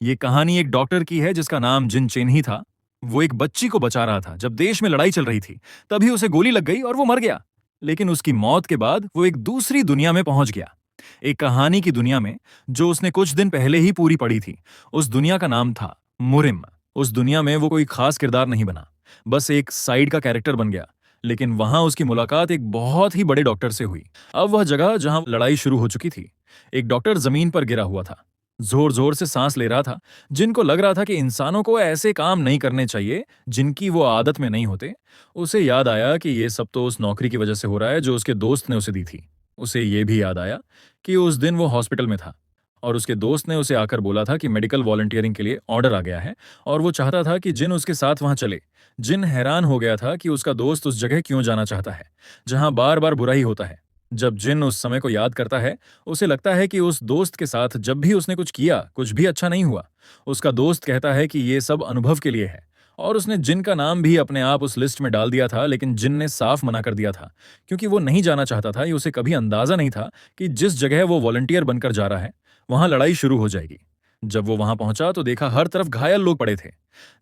ये कहानी एक डॉक्टर की है जिसका नाम जिन चेन था। वो एक बच्ची को बचा रहा था जब देश में लड़ाई चल रही थी। तभी उसे गोली लग गई और वो मर गया। लेकिन उसकी मौत के बाद वो एक दूसरी दुनिया में पहुंच गया। एक कहानी की दुनिया में, जो उसने कुछ दिन पहले ही पूरी पढ़ी थी। उस दुनिया का नाम था मुरिम। उस दुनिया में वो कोई खास किरदार नहीं बना, बस एक साइड का कैरेक्टर बन गया। लेकिन वहां उसकी मुलाकात एक बहुत ही बड़े डॉक्टर से हुई। अब वह जगह जहां लड़ाई शुरू हो चुकी थी। एक डॉक्टर जमीन पर गिरा हुआ था, जोर जोर से सांस ले रहा था। जिनको लग रहा था कि इंसानों को ऐसे काम नहीं करने चाहिए जिनकी वो आदत में नहीं होते। उसे याद आया कि ये सब तो उस नौकरी की वजह से हो रहा है जो उसके दोस्त ने उसे दी थी। उसे ये भी याद आया कि उस दिन वो हॉस्पिटल में था और उसके दोस्त ने उसे आकर बोला था कि मेडिकल वॉलंटियरिंग के लिए ऑर्डर आ गया है और वो चाहता था कि जिन उसके साथ वहां चले। जिन हैरान हो गया था कि उसका दोस्त उस जगह क्यों जाना चाहता है जहां बार बार बुरा ही होता है। जब जिन उस समय को याद करता है, उसे लगता है कि उस दोस्त के साथ जब भी उसने कुछ किया कुछ भी अच्छा नहीं हुआ। उसका दोस्त कहता है कि ये सब अनुभव के लिए है और उसने जिन का नाम भी अपने आप उस लिस्ट में डाल दिया था, लेकिन जिन ने साफ मना कर दिया था क्योंकि वो नहीं जाना चाहता था। ये उसे कभी अंदाजा नहीं था कि जिस जगह वो वॉलंटियर बनकर जा रहा है वहां लड़ाई शुरू हो जाएगी। जब वो वहां पहुंचा तो देखा हर तरफ घायल लोग पड़े थे।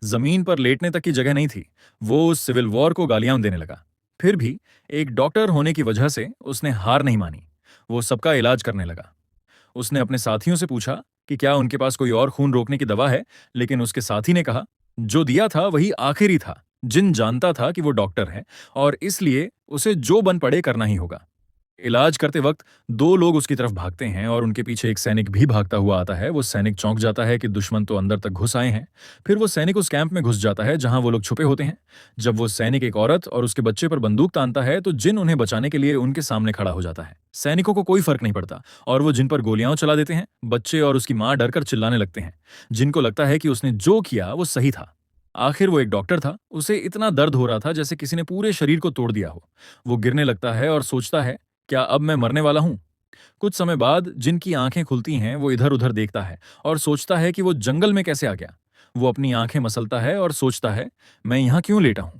जमीन पर लेटने तक की जगह नहीं थी। वो उस सिविल वॉर को गालियां देने लगा। फिर भी एक डॉक्टर होने की वजह से उसने हार नहीं मानी। वो सबका इलाज करने लगा। उसने अपने साथियों से पूछा कि क्या उनके पास कोई और खून रोकने की दवा है, लेकिन उसके साथी ने कहा जो दिया था वही आखिरी था। जिन जानता था कि वो डॉक्टर है और इसलिए उसे जो बन पड़े करना ही होगा। इलाज करते वक्त दो लोग उसकी तरफ भागते हैं और उनके पीछे एक सैनिक भी भागता हुआ आता है। वो सैनिक चौंक जाता है कि दुश्मन तो अंदर तक घुस आए हैं। फिर वो सैनिक उस कैंप में घुस जाता है जहां वो लोग छुपे होते हैं। जब वो सैनिक एक औरत और उसके बच्चे पर बंदूक तानता है तो जिन उन्हें बचाने के लिए उनके सामने खड़ा हो जाता है। सैनिकों को कोई फर्क नहीं पड़ता और वो जिन पर गोलियां चला देते हैं। बच्चे और उसकी मां डरकर चिल्लाने लगते हैं। जिनको लगता है कि उसने जो किया वो सही था। आखिर वो एक डॉक्टर था। उसे इतना दर्द हो रहा था जैसे किसी ने पूरे शरीर को तोड़ दिया हो। वो गिरने लगता है और सोचता है, क्या अब मैं मरने वाला हूं? कुछ समय बाद जिनकी आंखें खुलती हैं, वो इधर उधर देखता है और सोचता है कि वो जंगल में कैसे आ गया। वो अपनी आंखें मसलता है और सोचता है, मैं यहां क्यों लेटा हूं?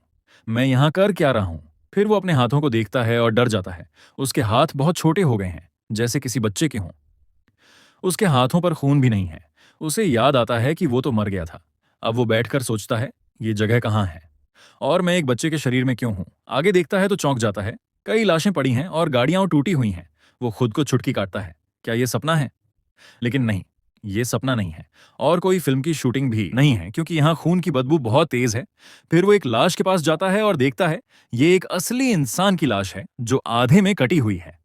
मैं यहां कर क्या रहा हूं? फिर वो अपने हाथों को देखता है और डर जाता है। उसके हाथ बहुत छोटे हो गए हैं, जैसे किसी बच्चे के हों। उसके हाथों पर खून भी नहीं है। उसे याद आता है कि वो तो मर गया था। अब वो बैठकर सोचता है, ये जगह कहाँ है और मैं एक बच्चे के शरीर में क्यों हूं? आगे देखता है तो चौंक जाता है। कई लाशें पड़ी हैं और गाड़ियां टूटी हुई हैं। वो खुद को चुटकी काटता है, क्या ये सपना है? लेकिन नहीं, ये सपना नहीं है और कोई फिल्म की शूटिंग भी नहीं है क्योंकि यहाँ खून की बदबू बहुत तेज है। फिर वो एक लाश के पास जाता है और देखता है ये एक असली इंसान की लाश है जो आधे में कटी हुई है।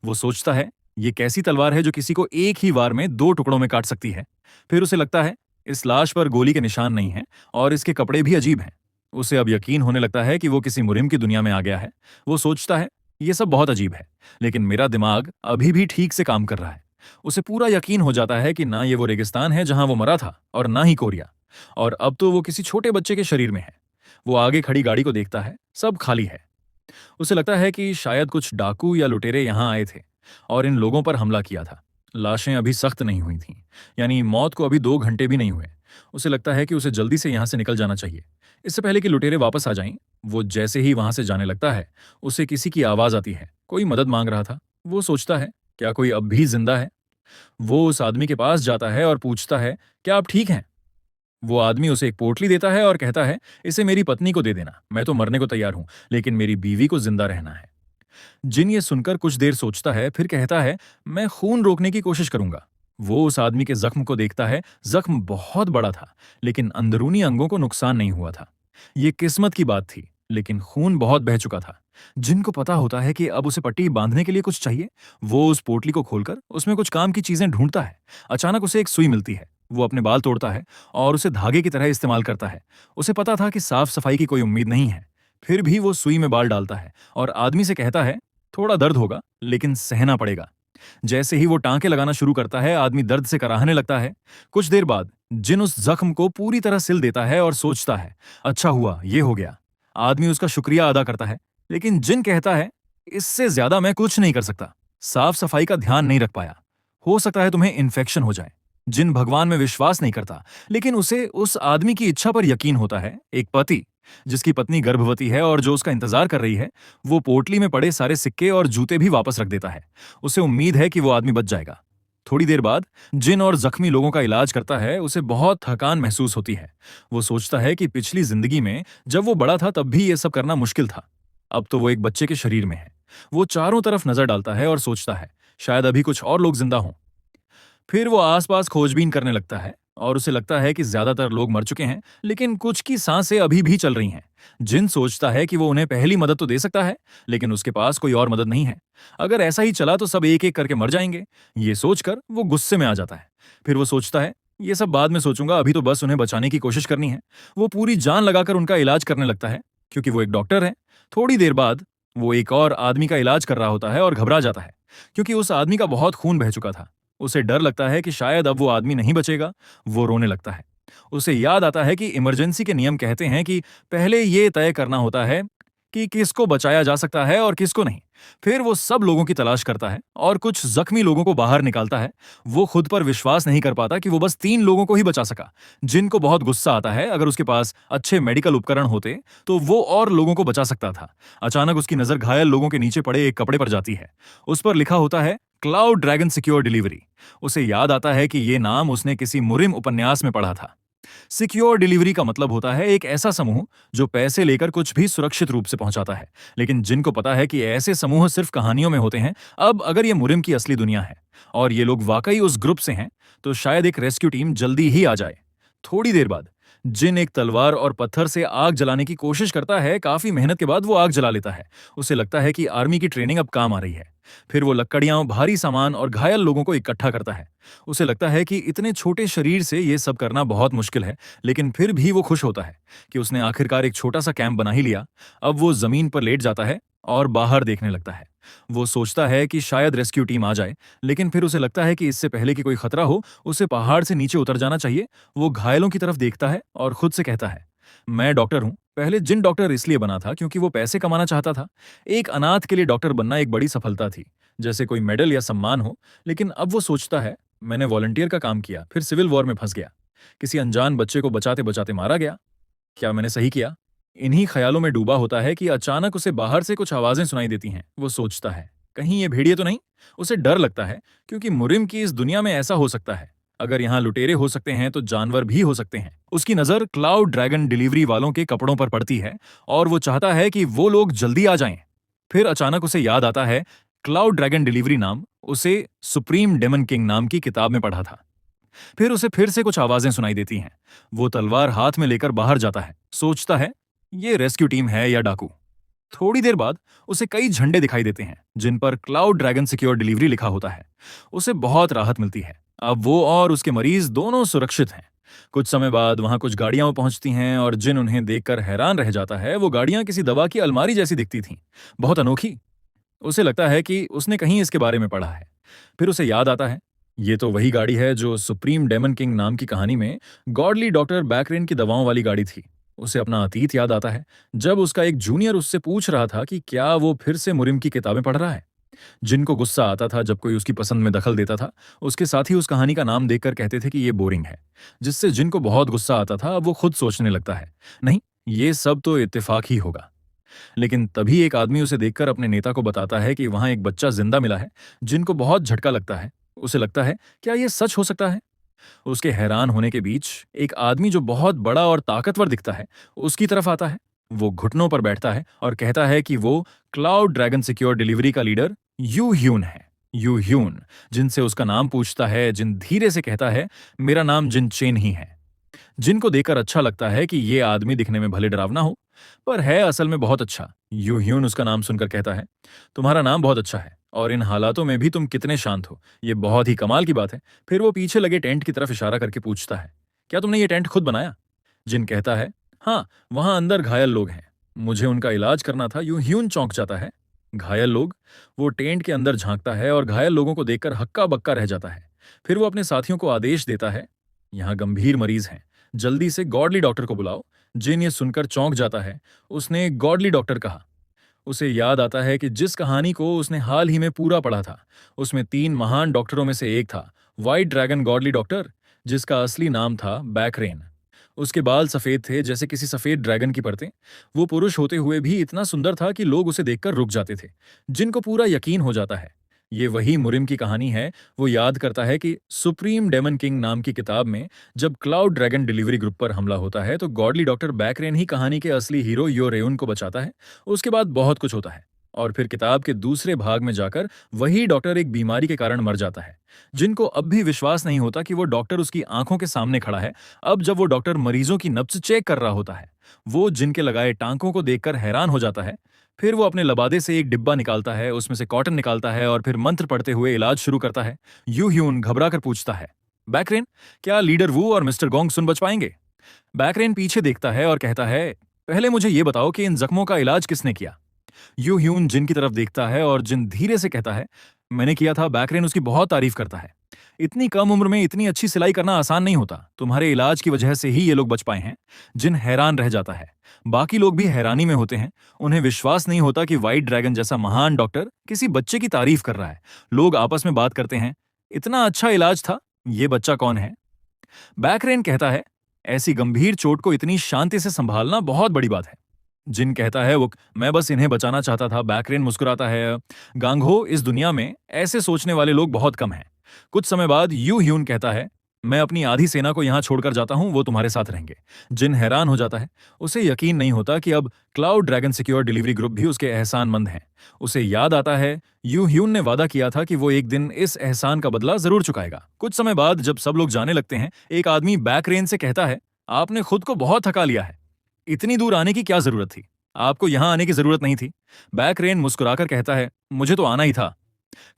वो सोचता है, ये कैसी तलवार है जो किसी को एक ही वार में दो टुकड़ों में काट सकती है। फिर उसे लगता है इस लाश पर गोली के निशान नहीं है और इसके कपड़े भी अजीब हैं। उसे अब यकीन होने लगता है कि वो किसी मुहिम की दुनिया में आ गया है। वो सोचता है, ये सब बहुत अजीब है, लेकिन मेरा दिमाग अभी भी ठीक से काम कर रहा है। उसे पूरा यकीन हो जाता है कि ना ये वो रेगिस्तान है जहां वो मरा था और ना ही कोरिया। और अब तो वो किसी छोटे बच्चे के शरीर में है। वो आगे खड़ी गाड़ी को देखता है, सब खाली है। उसे लगता है कि शायद कुछ डाकू या लुटेरे यहां आए थे और इन लोगों पर हमला किया था। लाशें अभी सख्त नहीं हुई थीं, यानी मौत को अभी 2 घंटे भी नहीं हुए। उसे लगता है कि उसे जल्दी से यहां से निकल जाना चाहिए, इससे पहले कि लुटेरे वापस आ जाएं। वो जैसे ही वहां से जाने लगता है, उसे किसी की आवाज आती है। कोई मदद मांग रहा था। वो सोचता है, क्या कोई अब भी जिंदा है? वो उस आदमी के पास जाता है और पूछता है, क्या आप ठीक हैं? वो आदमी उसे एक पोटली देता है और कहता है, इसे मेरी पत्नी को दे देना। मैं तो मरने को तैयार हूं, लेकिन मेरी बीवी को जिंदा रहना है। जिन ये सुनकर कुछ देर सोचता है, फिर कहता है, मैं खून रोकने की कोशिश करूंगा। वो उस आदमी के जख्म को देखता है। जख्म बहुत बड़ा था, लेकिन अंदरूनी अंगों को नुकसान नहीं हुआ था। ये किस्मत की बात थी, लेकिन खून बहुत बह चुका था। जिनको पता होता है कि अब उसे पट्टी बांधने के लिए कुछ चाहिए। वो उस पोटली को खोलकर उसमें कुछ काम की चीजें ढूंढता है। अचानक उसे एक सुई मिलती है। वो अपने बाल तोड़ता है और उसे धागे की तरह इस्तेमाल करता है। उसे पता था कि साफ सफाई की कोई उम्मीद नहीं है। फिर भी वो सुई में बाल डालता है और आदमी से कहता है, थोड़ा दर्द होगा, लेकिन सहना पड़ेगा। जैसे ही वो टांके लगाना शुरू करता है, आदमी दर्द से कराहने लगता है। कुछ देर बाद जिन उस जख्म को पूरी तरह सिल देता है और सोचता है, अच्छा हुआ, ये हो गया। आदमी उसका शुक्रिया अदा करता है, लेकिन जिन कहता है, इससे ज्यादा मैं कुछ नहीं कर सकता। साफ सफाई का ध्यान नहीं रख पाया, हो सकता है तुम्हें इन्फेक्शन हो जाए। जिन भगवान में विश्वास नहीं करता, लेकिन उसे उस आदमी की इच्छा पर यकीन होता है। एक पति जिसकी पत्नी गर्भवती है और जो उसका इंतजार कर रही है, वो पोटली में पड़े सारे सिक्के और जूते भी वापस रख देता है। उसे उम्मीद है कि वो आदमी बच जाएगा। थोड़ी देर बाद जिन और जख्मी लोगों का इलाज करता है उसे बहुत थकान महसूस होती है। वो सोचता है कि पिछली जिंदगी में जब वो बड़ा था तब भी ये सब करना मुश्किल था। अब तो वो एक बच्चे के शरीर में है। वो चारों तरफ नजर डालता है और सोचता है शायद अभी कुछ और लोग जिंदा हों। फिर वो आसपास खोजबीन करने लगता है और उसे लगता है कि ज्यादातर लोग मर चुके हैं, लेकिन कुछ की सांसें अभी भी चल रही हैं। जिन सोचता है कि वो उन्हें पहली मदद तो दे सकता है, लेकिन उसके पास कोई और मदद नहीं है। अगर ऐसा ही चला तो सब एक एक करके मर जाएंगे। ये सोचकर वो गुस्से में आ जाता है। फिर वो सोचता है ये सब बाद में सोचूंगा, अभी तो बस उन्हें बचाने की कोशिश करनी है। वो पूरी जान लगाकर उनका इलाज करने लगता है, क्योंकि वो एक डॉक्टर है। थोड़ी देर बाद वो एक और आदमी का इलाज कर रहा होता है और घबरा जाता है, क्योंकि उस आदमी का बहुत खून बह चुका था। उसे डर लगता है कि शायद अब वो आदमी नहीं बचेगा। वो रोने लगता है। उसे याद आता है कि इमरजेंसी के नियम कहते हैं कि पहले ये तय करना होता है कि किसको बचाया जा सकता है और किसको नहीं। फिर वो सब लोगों की तलाश करता है और कुछ जख्मी लोगों को बाहर निकालता है। वो खुद पर विश्वास नहीं कर पाता कि वो बस 3 लोगों को ही बचा सका। जिनको बहुत गुस्सा आता है, अगर उसके पास अच्छे मेडिकल उपकरण होते तो वो और लोगों को बचा सकता था। अचानक उसकी नजर घायल लोगों के नीचे पड़े एक कपड़े पर जाती है। उस पर लिखा होता है क्लाउड ड्रैगन सिक्योर डिलीवरी। उसे याद आता है कि ये नाम उसने किसी मुरिम उपन्यास में पढ़ा था। सिक्योर डिलीवरी का मतलब होता है एक ऐसा समूह जो पैसे लेकर कुछ भी सुरक्षित रूप से पहुंचाता है। लेकिन जिनको पता है कि ऐसे समूह सिर्फ कहानियों में होते हैं, अब अगर ये मुरिम की असली दुनिया है और ये लोग वाकई उस ग्रुप से हैं, तो शायद एक रेस्क्यू टीम जल्दी ही आ जाए। थोड़ी देर बाद जिन एक तलवार और पत्थर से आग जलाने की कोशिश करता है। काफी मेहनत के बाद वो आग जला लेता है। उसे लगता है कि आर्मी की ट्रेनिंग अब काम आ रही है। फिर वो लकड़ियां, भारी सामान और घायल लोगों को इकट्ठा करता है। उसे लगता है कि इतने छोटे शरीर से ये सब करना बहुत मुश्किल है, लेकिन फिर भी वो खुश होता है कि उसने आखिरकार एक छोटा सा कैंप बना ही लिया। अब वो जमीन पर लेट जाता है और बाहर देखने लगता है। वो सोचता है कि शायद रेस्क्यू टीम आ जाए, लेकिन फिर उसे लगता है कि इससे पहले कि कोई खतरा हो, उसे पहाड़ से नीचे उतर जाना चाहिए। वो घायलों की तरफ देखता है और खुद से कहता है, मैं डॉक्टर हूं। पहले जिन डॉक्टर इसलिए बना था क्योंकि वो पैसे कमाना चाहता था। एक अनाथ के लिए डॉक्टर बनना एक बड़ी सफलता थी, जैसे कोई मेडल या सम्मान हो। लेकिन अब वो सोचता है, मैंने वॉलंटियर का काम किया, फिर सिविल वॉर में फंस गया, किसी अनजान बच्चे को बचाते बचाते मारा गया। क्या मैंने सही किया? इन्हीं ख्यालों में डूबा होता है कि अचानक उसे बाहर से कुछ आवाजें सुनाई देती हैं। वो सोचता है, कहीं ये भेड़िए तो नहीं? उसे डर लगता है, क्योंकि मुरिम की इस दुनिया में ऐसा हो सकता है। अगर यहाँ लुटेरे हो सकते हैं तो जानवर भी हो सकते हैं। उसकी नजर क्लाउड ड्रैगन डिलीवरी वालों के कपड़ों पर पड़ती है और वो चाहता है कि वो लोग जल्दी आ जाएं। फिर अचानक उसे याद आता है क्लाउड ड्रैगन डिलीवरी नाम उसे सुप्रीम डेमन किंग नाम की किताब में पढ़ा था। फिर उसे फिर से कुछ आवाजें सुनाई देती हैं। वो तलवार हाथ में लेकर बाहर जाता है। सोचता है ये रेस्क्यू टीम है या डाकू। थोड़ी देर बाद उसे कई झंडे दिखाई देते हैं जिन पर क्लाउड ड्रैगन सिक्योर डिलीवरी लिखा होता है। उसे बहुत राहत मिलती है। अब वो और उसके मरीज दोनों सुरक्षित हैं। कुछ समय बाद वहां कुछ गाड़ियां पहुंचती हैं और जिन उन्हें देखकर हैरान रह जाता है। वो गाड़ियां किसी दवा की अलमारी जैसी दिखती थीं, बहुत अनोखी। उसे लगता है कि उसने कहीं इसके बारे में पढ़ा है। फिर उसे याद आता है, ये तो वही गाड़ी है जो सुप्रीम डेमन किंग नाम की कहानी में गॉडली डॉक्टर बैकरेन की दवाओं वाली गाड़ी थी। उसे अपना अतीत याद आता है, जब उसका एक जूनियर उससे पूछ रहा था कि क्या वो फिर से मुरिम की किताबें पढ़ रहा है। जिनको गुस्सा आता था जब कोई उसकी पसंद में दखल देता था। उसके साथी उस कहानी का नाम देखकर कहते थे कि ये बोरिंग है। जिससे जिनको बहुत गुस्सा आता था, अब वो खुद सोचने लगता है, नहीं, ये सब तो इत्तेफाक ही होगा। लेकिन तभी एक आदमी उसे देखकर अपने नेता को बताता है कि वहां एक बच्चा जिंदा मिला है। जिनको बहुत झटका लगता है। उसे लगता है, क्या यह सच हो सकता है? उसके हैरान होने के बीच एक आदमी जो बहुत बड़ा और ताकतवर दिखता है, उसकी तरफ आता है। वो घुटनों पर बैठता है और कहता है कि वो क्लाउड ड्रैगन सिक्योर डिलीवरी का लीडर यू ह्यून है। यू ह्यून जिनसे उसका नाम पूछता है। जिन धीरे से कहता है, मेरा नाम जिन चेन ही है। जिनको देखकर अच्छा लगता है कि ये आदमी दिखने में भले डरावना हो, पर है असल में बहुत अच्छा। यू ह्यून उसका नाम सुनकर कहता है, तुम्हारा नाम बहुत अच्छा है और इन हालातों में भी तुम कितने शांत हो, ये बहुत ही कमाल की बात है। फिर वो पीछे लगे टेंट की तरफ इशारा करके पूछता है, क्या तुमने ये टेंट खुद बनाया? जिन कहता है, हाँ, वहां अंदर घायल लोग हैं, मुझे उनका इलाज करना था। यू ह्यून चौंक जाता है। घायल लोग? वो टेंट के अंदर झांकता है और घायल लोगों को देखकर हक्का बक्का रह जाता है। फिर वो अपने साथियों को आदेश देता है, यहाँ गंभीर मरीज हैं, जल्दी से गॉडली डॉक्टर को बुलाओ। जिन ये सुनकर चौंक जाता है। उसने गॉडली डॉक्टर कहा। उसे याद आता है कि जिस कहानी को उसने हाल ही में पूरा पढ़ा था, उसमें 3 महान डॉक्टरों में से एक था व्हाइट ड्रैगन गॉडली डॉक्टर, जिसका असली नाम था बैकरेन। उसके बाल सफेद थे, जैसे किसी सफेद ड्रैगन की परतें। वो पुरुष होते हुए भी इतना सुंदर था कि लोग उसे देखकर रुक जाते थे। जिनको पूरा यकीन हो जाता है, ये वही मुरिम की कहानी है। वो याद करता है कि सुप्रीम डेमन किंग नाम की किताब में जब क्लाउड ड्रैगन डिलीवरी ग्रुप पर हमला होता है तो गॉडली डॉक्टर बैकरेन ही कहानी के असली हीरो यो रेउन को बचाता है। उसके बाद बहुत कुछ होता है और फिर किताब के दूसरे भाग में जाकर वही डॉक्टर एक बीमारी के कारण मर जाता है। जिनको अब भी विश्वास नहीं होता कि वो डॉक्टर उसकी आंखों के सामने खड़ा है। अब जब वो डॉक्टर मरीजों की नब्ज चेक कर रहा होता है, वो जिनके लगाए टांकों को देखकर हैरान हो जाता है। फिर वो अपने लबादे से एक डिब्बा निकालता है, उसमें से कॉटन निकालता है और फिर मंत्र पढ़ते हुए इलाज शुरू करता है। यू ह्यून घबरा कर पूछता है, बैकरेन, क्या लीडर वू और मिस्टर गोंग सुन बच पाएंगे? बैकरेन पीछे देखता है और कहता है, पहले मुझे ये बताओ कि इन जख्मों का इलाज किसने किया? यू ह्यून जिन की तरफ देखता है और जिन धीरे से कहता है, मैंने किया था। बैकरेन उसकी बहुत तारीफ करता है। इतनी कम उम्र में इतनी अच्छी सिलाई करना आसान नहीं होता। तुम्हारे इलाज की वजह से ही ये लोग बच पाए हैं। जिन हैरान रह जाता है। बाकी लोग भी हैरानी में होते हैं। उन्हें विश्वास नहीं होता कि व्हाइट ड्रैगन जैसा महान डॉक्टर किसी बच्चे की तारीफ कर रहा है। लोग आपस में बात करते हैं, इतना अच्छा इलाज था, ये बच्चा कौन है? बैकरेन कहता है, ऐसी गंभीर चोट को इतनी शांति से संभालना बहुत बड़ी बात है। जिन कहता है, वो मैं बस इन्हें बचाना चाहता था। बैकरेन मुस्कुराता है, गांगहो, इस दुनिया में ऐसे सोचने वाले लोग बहुत कम हैं। कुछ समय बाद यू ह्यून कहता है, मैं अपनी आधी सेना को यहां छोड़कर जाता हूं, वो तुम्हारे साथ रहेंगे। जिन हैरान हो जाता है। उसे यकीन नहीं होता कि अब cloud dragon secure delivery group भी उसके एहसानमंद हैं। उसे याद आता है, यू ह्यून ने वादा किया था कि वो एक दिन इस एहसान का बदला जरूर चुकाएगा। कुछ समय बाद जब सब लोग जाने लगते हैं, एक आदमी बैकरेन से कहता है, आपने खुद को बहुत थका लिया है। इतनी दूर आने की क्या जरूरत थी? आपको यहां आने की जरूरत नहीं थी। बैकरेन मुस्कुराकर कहता है, मुझे तो आना ही था।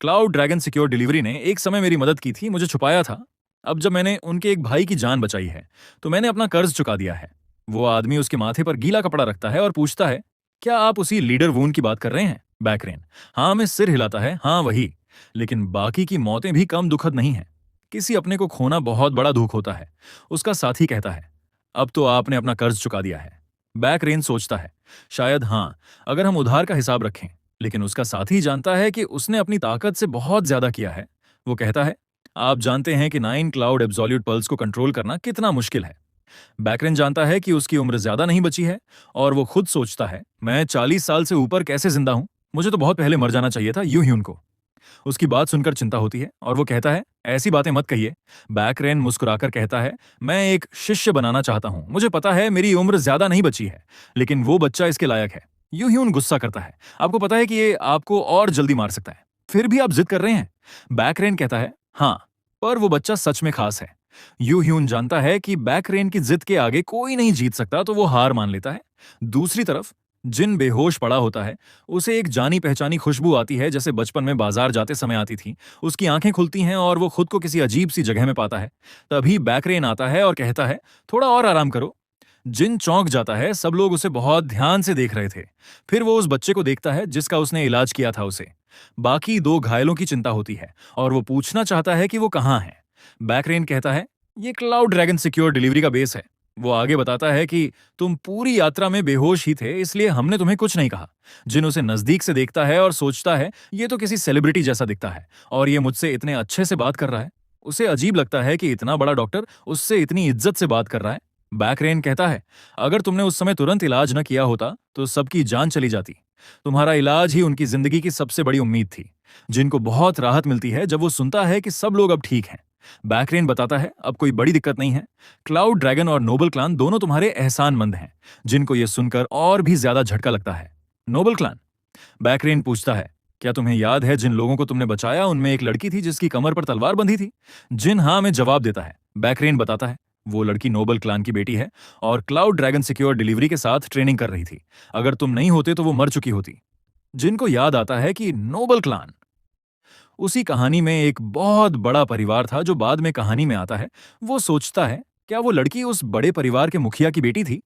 क्लाउड ड्रैगन सिक्योर डिलीवरी ने एक समय मेरी मदद की थी, मुझे छुपाया था। अब जब मैंने उनके एक भाई की जान बचाई है, तो मैंने अपना कर्ज चुका दिया है। वो आदमी उसके माथे पर गीला कपड़ा रखता है और पूछता है, क्या आप उसी लीडर वून की बात कर रहे हैं? बैकरेन हाँ में सिर हिलाता है, हाँ वही। लेकिन बाकी की मौतें भी कम दुखद नहीं है। किसी अपने को खोना बहुत बड़ा दुख होता है। उसका साथी कहता है, अब तो आपने अपना कर्ज चुका दिया है। बैकरेन सोचता है, शायद हाँ, अगर हम उधार का हिसाब रखें। लेकिन उसका साथी जानता है कि उसने अपनी ताकत से बहुत ज्यादा किया है। वो कहता है, आप जानते हैं कि 9 क्लाउड एब्सोल्यूट पल्स को कंट्रोल करना कितना मुश्किल है। बैकरेन जानता है कि उसकी उम्र ज्यादा नहीं बची है और वो खुद सोचता है, मैं 40 साल से ऊपर कैसे जिंदा हूं? मुझे तो बहुत पहले मर जाना चाहिए था। यू ह्यून को उसकी बात सुनकर चिंता होती है और वो कहता है, ऐसी बातें मत कहिए। बैकरेन मुस्कुराकर कहता है, मैं एक शिष्य बनाना चाहता हूं। मुझे पता है मेरी उम्र ज्यादा नहीं बची है, लेकिन वो बच्चा इसके लायक है। यू ह्यून गुस्सा करता है, आपको पता है कि ये आपको और जल्दी मार सकता है, फिर भी आप जिद कर रहे हैं। बैकरेन कहता है, हाँ, पर वो बच्चा सच में खास है। यू ह्यून जानता है कि बैकरेन की जिद के आगे कोई नहीं जीत सकता, तो वो हार मान लेता है। दूसरी तरफ जिन बेहोश पड़ा होता है, उसे एक जानी पहचानी खुशबू आती है, जैसे बचपन में बाजार जाते समय आती थी। उसकी आंखें खुलती हैं और वो खुद को किसी अजीब सी जगह में पाता है। तभी बैकरेन आता है और कहता है, थोड़ा और आराम करो। जिन चौंक जाता है, सब लोग उसे बहुत ध्यान से देख रहे थे। फिर वो उस बच्चे को देखता है जिसका उसने इलाज किया था उसे। बाकी दो घायलों की चिंता होती है और वो पूछना चाहता है कि वो कहाँ है। बैकरेन कहता है, ये क्लाउड ड्रैगन सिक्योर डिलीवरी का बेस है। वो आगे बताता है कि तुम पूरी यात्रा में बेहोश ही थे, इसलिए हमने तुम्हें कुछ नहीं कहा। जिन उसे नजदीक से देखता है और सोचता है, ये तो किसी सेलिब्रिटी जैसा दिखता है और ये मुझसे इतने अच्छे से बात कर रहा है। उसे अजीब लगता है कि इतना बड़ा डॉक्टर उससे इतनी इज्जत से बात कर रहा है। बैकरेन कहता है, अगर तुमने उस समय तुरंत इलाज न किया होता तो सबकी जान चली जाती। तुम्हारा इलाज ही उनकी जिंदगी की सबसे बड़ी उम्मीद थी। जिनको बहुत राहत मिलती है जब वो सुनता है कि सब लोग अब ठीक हैं। बैकरेन बताता है, अब कोई बड़ी दिक्कत नहीं है। क्लाउड ड्रैगन और नोबल क्लान दोनों तुम्हारे एहसानमंद हैं। जिनको ये सुनकर और भी ज्यादा झटका लगता है। Nobel clan? बैकरेन पूछता है, क्या तुम्हें याद है जिन लोगों को तुमने बचाया उनमें एक लड़की थी जिसकी कमर पर तलवार बंधी थी? जिन हाँ में जवाब देता है। बैकरेन बताता है, वो लड़की नोबल क्लान की बेटी है और क्लाउड ड्रैगन सिक्योर डिलीवरी के साथ ट्रेनिंग कर रही थी। अगर तुम नहीं होते तो वो मर चुकी होती। जिनको याद आता है कि नोबल क्लान उसी कहानी में एक बहुत बड़ा परिवार था जो बाद में कहानी में आता है। वो सोचता है, क्या वो लड़की उस बड़े परिवार के मुखिया की बेटी थी?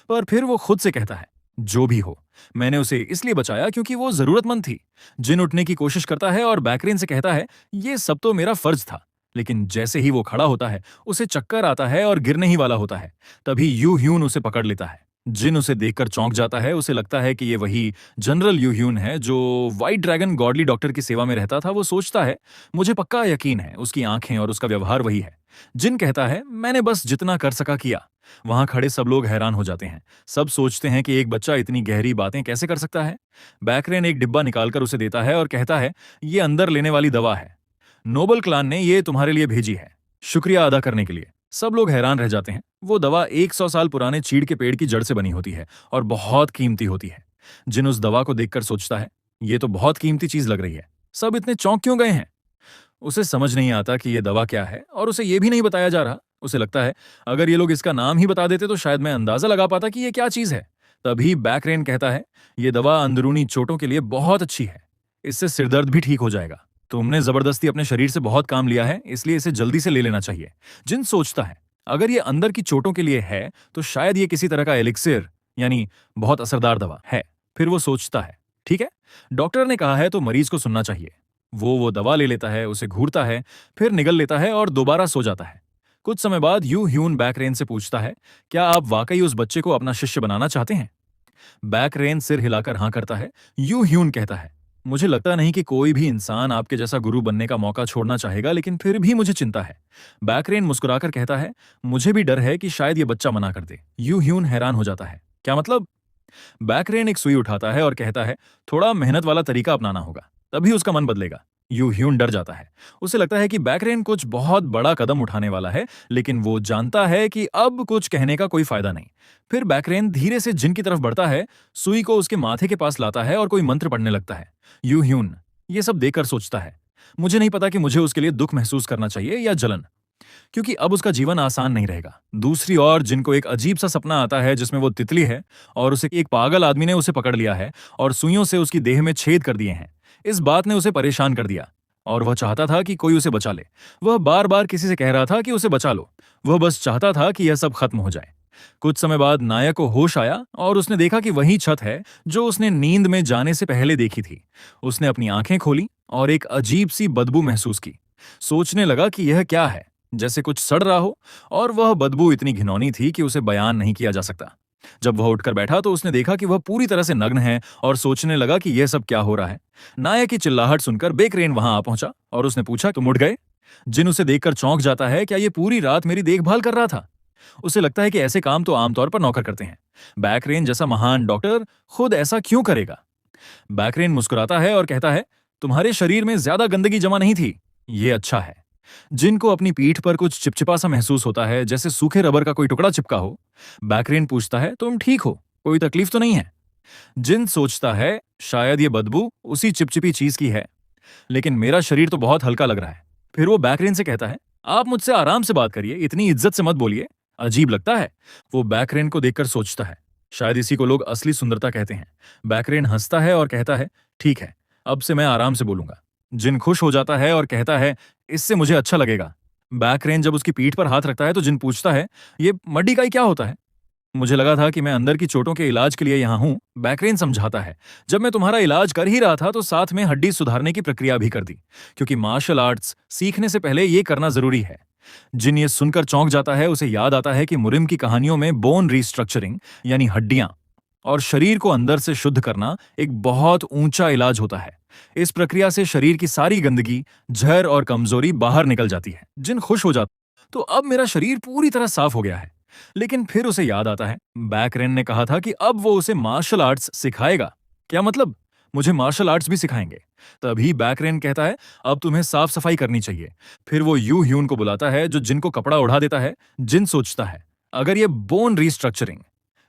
पर फिर वो खुद से कहता है, जो भी हो, मैंने उसे इसलिए बचाया क्योंकि वो जरूरतमंद थी। जिन उठने की कोशिश करता है और बैकरेन से कहता है, ये सब तो मेरा फर्ज था। लेकिन जैसे ही वो खड़ा होता है, उसे चक्कर आता है और गिरने ही वाला होता है। तभी यू ह्यून उसे पकड़ लेता है। जिन उसे देखकर चौंक जाता है। उसे लगता है कि ये वही जनरल यू ह्यून है जो व्हाइट ड्रैगन गॉडली डॉक्टर की सेवा में रहता था। वो सोचता है, मुझे पक्का यकीन है उसकी आंखें और उसका व्यवहार वही है। जिन कहता है, मैंने बस जितना कर सका किया। वहां खड़े सब लोग हैरान हो जाते हैं। सब सोचते हैं कि एक बच्चा इतनी गहरी बातें कैसे कर सकता है। बैकरेन एक डिब्बा निकालकर उसे देता है और कहता है, ये अंदर लेने वाली दवा है। नोबल क्लान ने ये तुम्हारे लिए भेजी है, शुक्रिया अदा करने के लिए। सब लोग हैरान रह जाते हैं। वो दवा 100 साल पुराने चीड़ के पेड़ की जड़ से बनी होती है और बहुत कीमती होती है। जिन उस दवा को देखकर सोचता है, ये तो बहुत कीमती चीज लग रही है। सब इतने चौंक क्यों गए हैं? उसे समझ नहीं आता कि ये दवा क्या है और उसे ये भी नहीं बताया जा रहा। उसे लगता है अगर ये लोग इसका नाम ही बता देते तो शायद मैं अंदाजा लगा पाता कि ये क्या चीज है। तभी बैकरेन कहता है, ये दवा अंदरूनी चोटों के लिए बहुत अच्छी है, इससे सिरदर्द भी ठीक हो जाएगा। तुमने जबरदस्ती अपने शरीर से बहुत काम लिया है, इसलिए इसे जल्दी से ले लेना चाहिए। जिन सोचता है अगर ये अंदर की चोटों के लिए है तो शायद ये किसी तरह का एलिक्सिर यानी बहुत असरदार दवा है। फिर वो सोचता है, ठीक है, डॉक्टर ने कहा है तो मरीज को सुनना चाहिए। वो दवा ले लेता है, उसे घूरता है, फिर निगल लेता है और दोबारा सो जाता है। कुछ समय बाद यू ह्यून बैकरेन से पूछता है, क्या आप वाकई उस बच्चे को अपना शिष्य बनाना चाहते हैं? बैकरेन सिर हिलाकर हाँ करता है। यू ह्यून कहता है, मुझे लगता नहीं कि कोई भी इंसान आपके जैसा गुरु बनने का मौका छोड़ना चाहेगा, लेकिन फिर भी मुझे चिंता है। बैकरेन मुस्कुराकर कहता है, मुझे भी डर है कि शायद ये बच्चा मना कर दे। यू ह्यून हैरान हो जाता है, क्या मतलब? बैकरेन एक सुई उठाता है और कहता है, थोड़ा मेहनत वाला तरीका अपनाना होगा, तभी उसका मन बदलेगा। यू ह्यून डर जाता है। उसे लगता है कि बैकरेन कुछ बहुत बड़ा कदम उठाने वाला है, लेकिन वो जानता है कि अब कुछ कहने का कोई फायदा नहीं। फिर बैकरेन धीरे से जिन की तरफ बढ़ता है, सुई को उसके माथे के पास लाता है और कोई मंत्र पढ़ने लगता है। यू ह्यून ये सब देखकर सोचता है, मुझे नहीं पता कि मुझे उसके लिए दुख महसूस करना चाहिए या जलन, क्योंकि अब उसका जीवन आसान नहीं रहेगा। दूसरी ओर जिनको एक अजीब सा सपना आता है जिसमें वो तितली है और उसे एक पागल आदमी ने उसे पकड़ लिया है और सुइयों से उसकी देह में छेद कर दिए हैं। इस बात ने उसे परेशान कर दिया और वह चाहता था कि कोई उसे बचा ले। वह बार बार किसी से कह रहा था कि उसे बचा लो। वह बस चाहता था कि यह सब खत्म हो जाए। कुछ समय बाद नायक को होश आया और उसने देखा कि वही छत है जो उसने नींद में जाने से पहले देखी थी। उसने अपनी आंखें खोली और एक अजीब सी बदबू महसूस की। सोचने लगा कि यह क्या है, जैसे कुछ सड़ रहा हो, और वह बदबू इतनी घिनौनी थी कि उसे बयान नहीं किया जा सकता। जब वह उठकर बैठा तो उसने देखा कि वह पूरी तरह से नग्न है और सोचने लगा कि यह सब क्या हो रहा है। नायक की चिल्लाहट सुनकर बेकरेन वहां आ पहुंचा और उसने पूछा, तुम उठ गए? जिन उसे देखकर चौंक जाता है, क्या ये पूरी रात मेरी देखभाल कर रहा था? उसे लगता है कि ऐसे काम तो आमतौर पर नौकर करते हैं। बैकरेन जैसा महान डॉक्टर खुद ऐसा क्यों करेगा? बैकरेन मुस्कुराता है और कहता है, तुम्हारे शरीर में ज्यादा गंदगी जमा नहीं थी, ये अच्छा है। जिनको अपनी पीठ पर कुछ चिपचिपा सा महसूस होता है, जैसे सूखे रबर का कोई टुकड़ा चिपका हो। बैकरेन पूछता है, तुम ठीक हो, कोई तकलीफ तो नहीं है? जिन सोचता है शायद ये बदबू उसी चिपचिपी चीज की है, लेकिन मेरा शरीर तो बहुत हल्का लग रहा है। फिर वो बैकरेन से कहता है, आप मुझसे आराम से बात करिए, इतनी इज्जत से मत बोलिए, अजीब लगता है। वो बैकरेन को देखकर सोचता है, शायद इसी को लोग असली सुंदरता कहते हैं। बैकरेन हंसता है और कहता है, ठीक है, अब से मैं आराम से बोलूंगा। जिन खुश हो जाता है और कहता है, इससे मुझे अच्छा लगेगा। बैकरेन जब उसकी पीठ पर हाथ रखता है तो जिन पूछता है, ये मड्डी का क्या होता है? मुझे लगा था कि मैं अंदर की चोटों के इलाज के लिए यहाँ हूँ, बैकरेन समझाता है। जब मैं तुम्हारा इलाज कर ही रहा था तो साथ में हड्डी सुधारने की प्रक्रिया भी कर दी, क्योंकि मार्शल आर्ट्स सीखने से पहले ये करना जरूरी है। जिन ये सुनकर चौंक जाता है, उसे याद आता है कि मुरिम की कहानियों में बोन रिस्ट्रक्चरिंग यानी हड्डियां और शरीर को अंदर से शुद्ध करना एक बहुत ऊंचा इलाज होता है। इस प्रक्रिया से शरीर की सारी गंदगी, जहर और कमजोरी बाहर निकल जाती है। जिन खुश हो जाता, तो अब मेरा शरीर पूरी तरह साफ हो गया है। लेकिन फिर उसे याद आता है, बैकरेन ने कहा था कि अब वो उसे मार्शल आर्ट्स सिखाएगा। क्या मतलब? मुझे मार्शल आर्ट्स भी सिखाएंगे? तभी बैकरेन कहता है, अब तुम्हें साफ सफाई करनी चाहिए। फिर वो यू ह्यून को बुलाता है जो जिन को कपड़ा उड़ा देता है। जिन सोचता है, अगर ये बोन रिस्ट्रक्चरिंग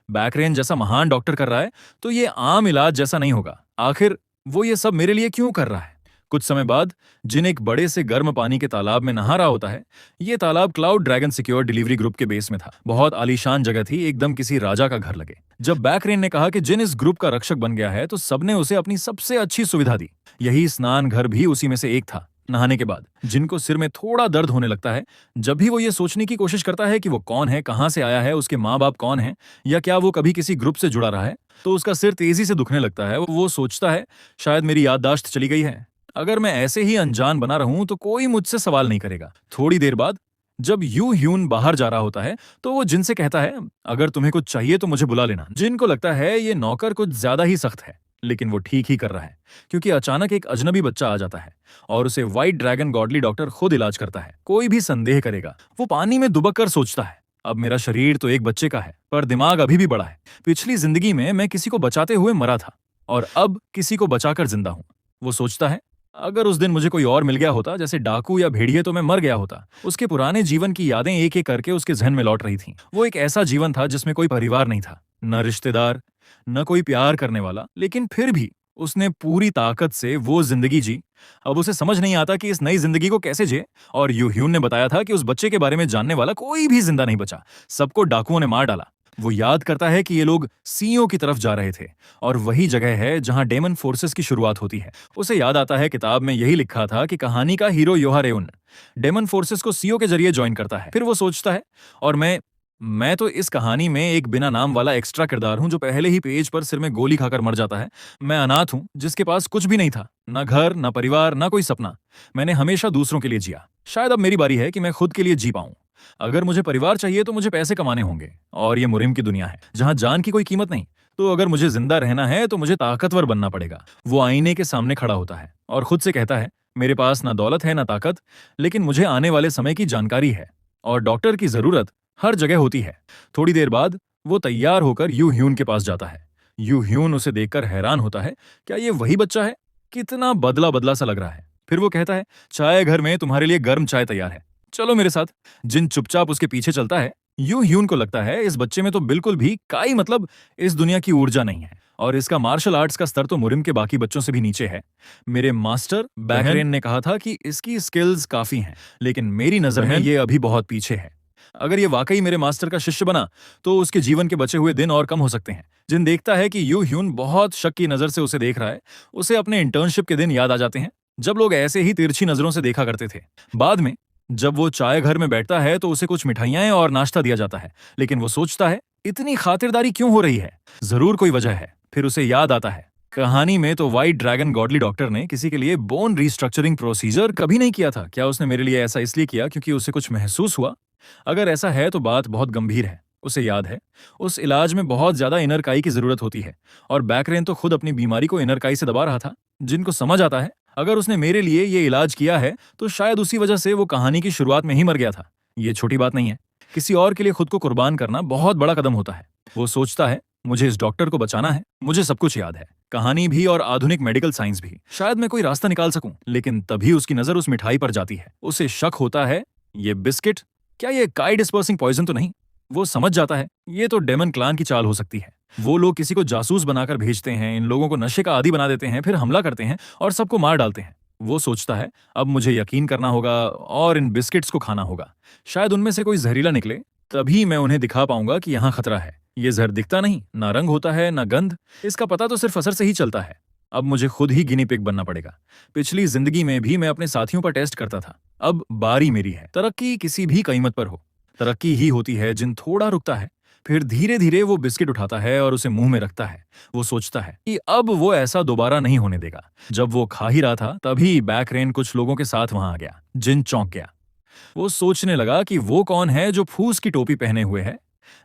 बैकरेन जैसा महान डॉक्टर कर रहा है तो ये आम इलाज जैसा नहीं होगा। आखिर वो ये सब मेरे लिए क्यों कर रहा है? कुछ समय बाद जिन एक बड़े से गर्म पानी के तालाब में नहा रहा होता है। ये तालाब cloud dragon secure delivery group के बेस में था। बहुत आलीशान जगह थी, एकदम किसी राजा का घर लगे। जब बैकरेन ने कहा कि जिन इस ग्रुप का रक्षक बन गया है तो सबने उसे अपनी सबसे अच्छी सुविधा दी। यही स्नान घर भी उसी में से एक था। नहाने के बाद जिनको सिर में थोड़ा दर्द होने लगता है। जब भी वो ये सोचने की कोशिश करता है कि वो कौन है, कहां से आया है, उसके माँ बाप कौन है, या क्या वो कभी किसी ग्रुप से जुड़ा रहा है, तो उसका सिर तेजी से दुखने लगता है। वो सोचता है, शायद मेरी याददाश्त चली गई है। अगर मैं ऐसे ही अनजान बना रहूं तो कोई मुझसे सवाल नहीं करेगा। थोड़ी देर बाद जब यू ह्यून बाहर जा रहा होता है तो वो जिन से कहता है, अगर तुम्हें कुछ चाहिए तो मुझे बुला लेना। जिन को लगता है ये नौकर कुछ ज्यादा ही सख्त है, लेकिन वो ठीक ही कर रहा है, क्योंकि अचानक एक अजनबी बच्चा आ जाता है और उसे व्हाइट ड्रैगन गॉडली डॉक्टर खुद इलाज करता है। कोई भी संदेह करेगा। वो पानी में दुबक कर सोचता है, अब मेरा शरीर तो एक बच्चे का है, पर दिमाग अभी भी बड़ा है। पिछली जिंदगी में मैं किसी को बचाते हुए मरा था और अब किसी को बचाकर जिंदा हूं। वो सोचता है, अगर उस दिन मुझे कोई और मिल गया होता, जैसे डाकू या भेड़िए, तो मैं मर गया होता। उसके पुराने जीवन की यादें एक एक करके उसके जहन में लौट रही थीं। वो एक ऐसा जीवन था जिसमें कोई परिवार नहीं था, न रिश्तेदार, न कोई प्यार करने वाला, लेकिन फिर भी उसने पूरी ताकत से वो जिंदगी जी। अब उसे समझ नहीं आता कि इस नई जिंदगी को कैसे जिए। और यू ह्यून ने बताया था कि उस बच्चे के बारे में जानने वाला कोई भी जिंदा नहीं बचा, सबको डाकुओं ने मार डाला। वो याद करता है कि ये लोग सीओ की तरफ जा रहे थे और वही जगह है जहां डेमन फोर्सेस की शुरुआत होती है। उसे याद आता है किताब में यही लिखा था कि कहानी का हीरो योहा रेउन डेमन फोर्सेस को सीओ के जरिए ज्वाइन करता है। फिर वो सोचता है, और मैं तो इस कहानी में एक बिना नाम वाला एक्स्ट्रा किरदार हूं जो पहले ही पेज पर सिर में गोली खाकर मर जाता है। मैं अनाथ हूं जिसके पास कुछ भी नहीं था, ना घर, ना परिवार, ना कोई सपना। मैंने हमेशा दूसरों के लिए जिया। शायद अब मेरी बारी है कि मैं खुद के लिए जी पाऊं। अगर मुझे परिवार चाहिए तो मुझे पैसे कमाने होंगे, और ये मुरिम की दुनिया है जहां जान की कोई कीमत नहीं। तो अगर मुझे जिंदा रहना है तो मुझे ताकतवर बनना पड़ेगा। वो आईने के सामने खड़ा होता है और खुद से कहता है, मेरे पास ना दौलत है ना ताकत, लेकिन मुझे आने वाले समय की जानकारी है और डॉक्टर की जरूरत हर जगह होती है। थोड़ी देर बाद वो तैयार होकर यू ह्यून के पास जाता है। यू ह्यून उसे देखकर हैरान होता है, क्या ये वही बच्चा है? कितना बदला बदला सा लग रहा है। फिर वो कहता है, चाय घर में तुम्हारे लिए गर्म चाय तैयार है, चलो मेरे साथ। जिन चुपचाप उसके पीछे चलता है। यू ह्यून को लगता है इस बच्चे में तो बिल्कुल भी काई, मतलब इस दुनिया की ऊर्जा नहीं है, और इसका मार्शल आर्ट्स का स्तर तो मुरिम के बाकी बच्चों से भी नीचे है। मेरे मास्टर बैकरेन ने कहा था कि इसकी स्किल्स काफी हैं, लेकिन मेरी नजर में ये अभी बहुत पीछे है। अगर ये वाकई मेरे मास्टर का शिष्य बना तो उसके जीवन के बचे हुए दिन और कम हो सकते हैं। जिन देखता है कि यू ह्यून बहुत शक की नजर से उसे देख रहा है, उसे अपने इंटर्नशिप के दिन याद आ जाते हैं जब लोग ऐसे ही तिरछी नजरों से देखा करते थे। बाद में जब वो चाय घर में बैठता है तो उसे कुछ मिठाइयां और नाश्ता दिया जाता है, लेकिन वो सोचता है, इतनी खातिरदारी क्यों हो रही है? जरूर कोई वजह है। फिर उसे याद आता है, कहानी में तो व्हाइट ड्रैगन गॉडली डॉक्टर ने किसी के लिए बोन रिस्ट्रक्चरिंग प्रोसीजर कभी नहीं किया था। क्या उसने मेरे लिए ऐसा इसलिए किया क्योंकि उसे कुछ महसूस हुआ? अगर ऐसा है तो बात बहुत गंभीर है। उसे याद है, उस इलाज में बहुत ज्यादा इनर काई की जरूरत होती है, और बैकरेन तो खुद अपनी बीमारी को इनर काई से दबा रहा था। जिनको समझ आता है, अगर उसने मेरे लिए ये इलाज किया है तो शायद उसी वजह से वो कहानी की शुरुआत में ही मर गया था। ये छोटी बात नहीं है। किसी और के लिए खुद को कुर्बान करना बहुत बड़ा कदम होता है। वो सोचता है, मुझे इस डॉक्टर को बचाना है। मुझे सब कुछ याद है, कहानी भी और आधुनिक मेडिकल साइंस भी। शायद मैं कोई रास्ता निकाल सकूं। लेकिन तभी उसकी नजर उस मिठाई पर जाती है। उसे शक होता है, ये बिस्किट, क्या ये काई डिस्पर्सिंग पॉइजन तो नहीं? वो समझ जाता है, ये तो डेमन क्लान की चाल हो सकती है। वो लोग किसी को जासूस बनाकर भेजते हैं, इन लोगों को नशे का आदी बना देते हैं, फिर हमला करते हैं और सबको मार डालते हैं। वो सोचता है, अब मुझे यकीन करना होगा और इन बिस्किट्स को खाना होगा। शायद उनमें से कोई जहरीला निकले, तभी मैं उन्हें दिखा पाऊंगा कि यहाँ खतरा है। ये जहर दिखता नहीं, ना रंग होता है, ना गंध। इसका पता तो सिर्फ असर से ही चलता है। अब मुझे खुद ही गिनी पिग बनना पड़ेगा। पिछली जिंदगी में भी मैं अपने साथियों पर टेस्ट करता था, अब बारी मेरी है। तरक्की किसी भी कीमत पर हो, तरक्की ही होती है जिन थोड़ा रुकता है, फिर धीरे धीरे वो बिस्किट उठाता है और उसे मुंह में रखता है। वो सोचता है कि अब वो ऐसा दोबारा नहीं होने देगा। जब वो खा ही रहा था तभी बैकरेन कुछ लोगों के साथ वहां आ गया। जिन चौंक गया। वो सोचने लगा कि वो कौन है जो फूस की टोपी पहने हुए है।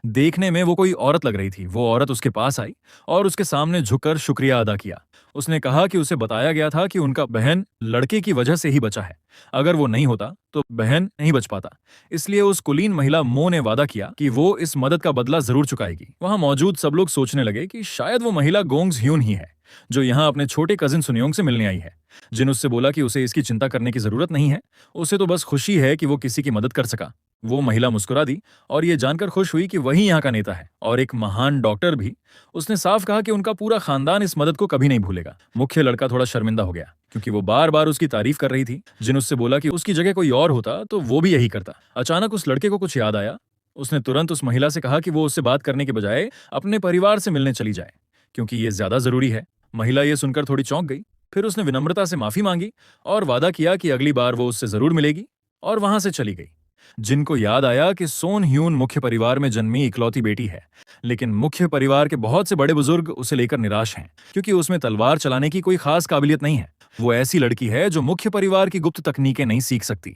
देखने में वो कोई औरत लग रही थी। वो औरत उसके पास आई और उसके सामने झुककर शुक्रिया अदा किया। उसने कहा कि उसे बताया गया था कि उनका बहन लड़के की वजह से ही बचा है। अगर वो नहीं होता तो बहन नहीं बच पाता। इसलिए उस कुलीन महिला मो ने वादा किया कि वो इस मदद का बदला जरूर चुकाएगी। वहां मौजूद सब लोग सोचने लगे कि शायद वो महिला गोंग्स ह्यून ही है, जो यहाँ अपने छोटे कजिन सुनियोंग से मिलने आई है। जिन उससे बोला कि उसे इसकी चिंता करने की जरूरत नहीं है, उसे तो बस खुशी है कि वो किसी की मदद कर सका। वो महिला मुस्कुरा दी और ये जानकर खुश हुई कि वही यहाँ का नेता है और एक महान डॉक्टर भी। उसने साफ कहा कि उनका पूरा खानदान इस मदद को कभी नहीं भूलेगा। मुख्य लड़का थोड़ा शर्मिंदा हो गया क्योंकि वो बार बार उसकी तारीफ कर रही थी। जिन उससे बोला कि उसकी जगह कोई और होता तो वो भी यही करता। अचानक उस लड़के को कुछ याद आया। उसने तुरंत उस महिला से कहा कि वो उससे बात करने के बजाय अपने परिवार से मिलने चली जाए, क्योंकि ये ज्यादा जरूरी है। महिला ये सुनकर थोड़ी चौंक गई। फिर उसने विनम्रता से माफी मांगी और वादा किया कि अगली बार वो उससे जरूर मिलेगी, और वहां से चली गई। जिनको याद आया कि सोन ह्यून मुख्य परिवार में जन्मी इकलौती बेटी है, लेकिन मुख्य परिवार के बहुत से बड़े बुजुर्ग उसे लेकर निराश हैं क्योंकि उसमें तलवार चलाने की कोई खास काबिलियत नहीं है। वो ऐसी लड़की है जो मुख्य परिवार की गुप्त तकनीकें नहीं सीख सकती।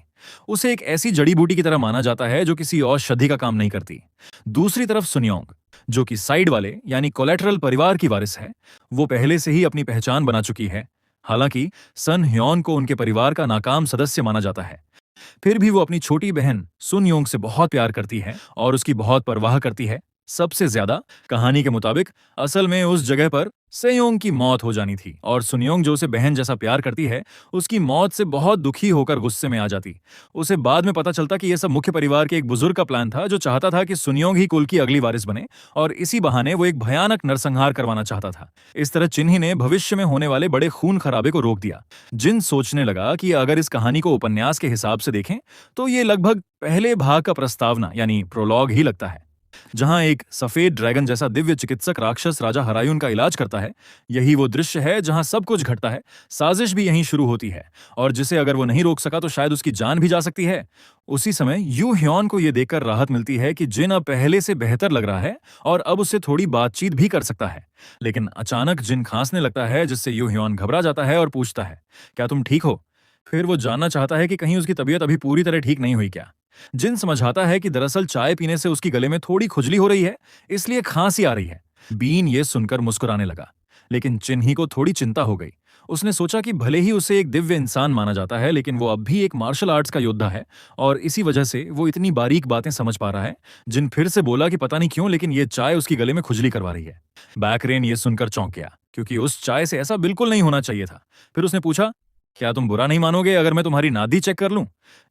उसे एक ऐसी जड़ी बूटी की तरह माना जाता है जो किसी औषधि का काम नहीं करती। दूसरी तरफ सुनियोंग, जो कि साइड वाले यानी कोलेटरल परिवार की वारिस है, वो पहले से ही अपनी पहचान बना चुकी है। हालांकि सन ह्योन को उनके परिवार का नाकाम सदस्य माना जाता है। फिर भी वो अपनी छोटी बहन सुन योंग से बहुत प्यार करती है और उसकी बहुत परवाह करती है। सबसे ज्यादा कहानी के मुताबिक असल में उस जगह पर सेयोंग की मौत हो जानी थी और सुनयोंग जो उसे बहन जैसा प्यार करती है, उसकी मौत से बहुत दुखी होकर गुस्से में आ जाती। उसे बाद में पता चलता कि यह सब मुख्य परिवार के एक बुजुर्ग का प्लान था जो चाहता था कि सुनयोंग ही कुल की अगली वारिस बने और इसी बहाने वो एक भयानक नरसंहार करवाना चाहता था। इस तरह चिन्ही ने भविष्य में होने वाले बड़े खून खराबे को रोक दिया। जिन सोचने लगा कि अगर इस कहानी को उपन्यास के हिसाब से देखें तो ये लगभग पहले भाग का प्रस्तावना यानी प्रोलॉग ही लगता है, जहां एक सफेद ड्रैगन जैसा दिव्य चिकित्सक राक्षस राजा हरायुन का इलाज करता है। यही वो दृश्य है जहां सब कुछ घटता है, साजिश भी यहीं शुरू होती है और जिसे अगर वो नहीं रोक सका तो शायद उसकी जान भी जा सकती है। उसी समय यू ह्योन को यह देखकर राहत मिलती है कि जिन अब पहले से बेहतर लग रहा है और अब उससे थोड़ी बातचीत भी कर सकता है। लेकिन अचानक जिन खांसने लगता है, जिससे यू ह्योन घबरा जाता है और पूछता है, क्या तुम ठीक हो? फिर वो जानना चाहता है कि कहीं उसकी तबीयत अभी पूरी तरह ठीक नहीं हुई क्या। जिन समझाता है कि दरअसल चाय पीने से उसकी गले में थोड़ी खुजली हो रही है, इसलिए खांसी आ रही है। बीन ये सुनकर मुस्कुराने लगा, लेकिन चिन्ही को थोड़ी चिंता हो गई। उसने सोचा कि भले ही उसे एक दिव्य इंसान माना जाता है, लेकिन वो अब भी एक मार्शल आर्ट्स का योद्धा है और इसी वजह से वो इतनी बारीक बातें समझ पा रहा है। जिन फिर से बोला कि पता नहीं क्यों लेकिन ये चाय उसकी गले में खुजली करवा रही है। बैकरेन ये सुनकर चौंक गया, क्योंकि उस चाय से ऐसा बिल्कुल नहीं होना चाहिए था। फिर उसने पूछा, क्या तुम बुरा नहीं मानोगे अगर मैं तुम्हारी नाड़ी चेक कर लूं?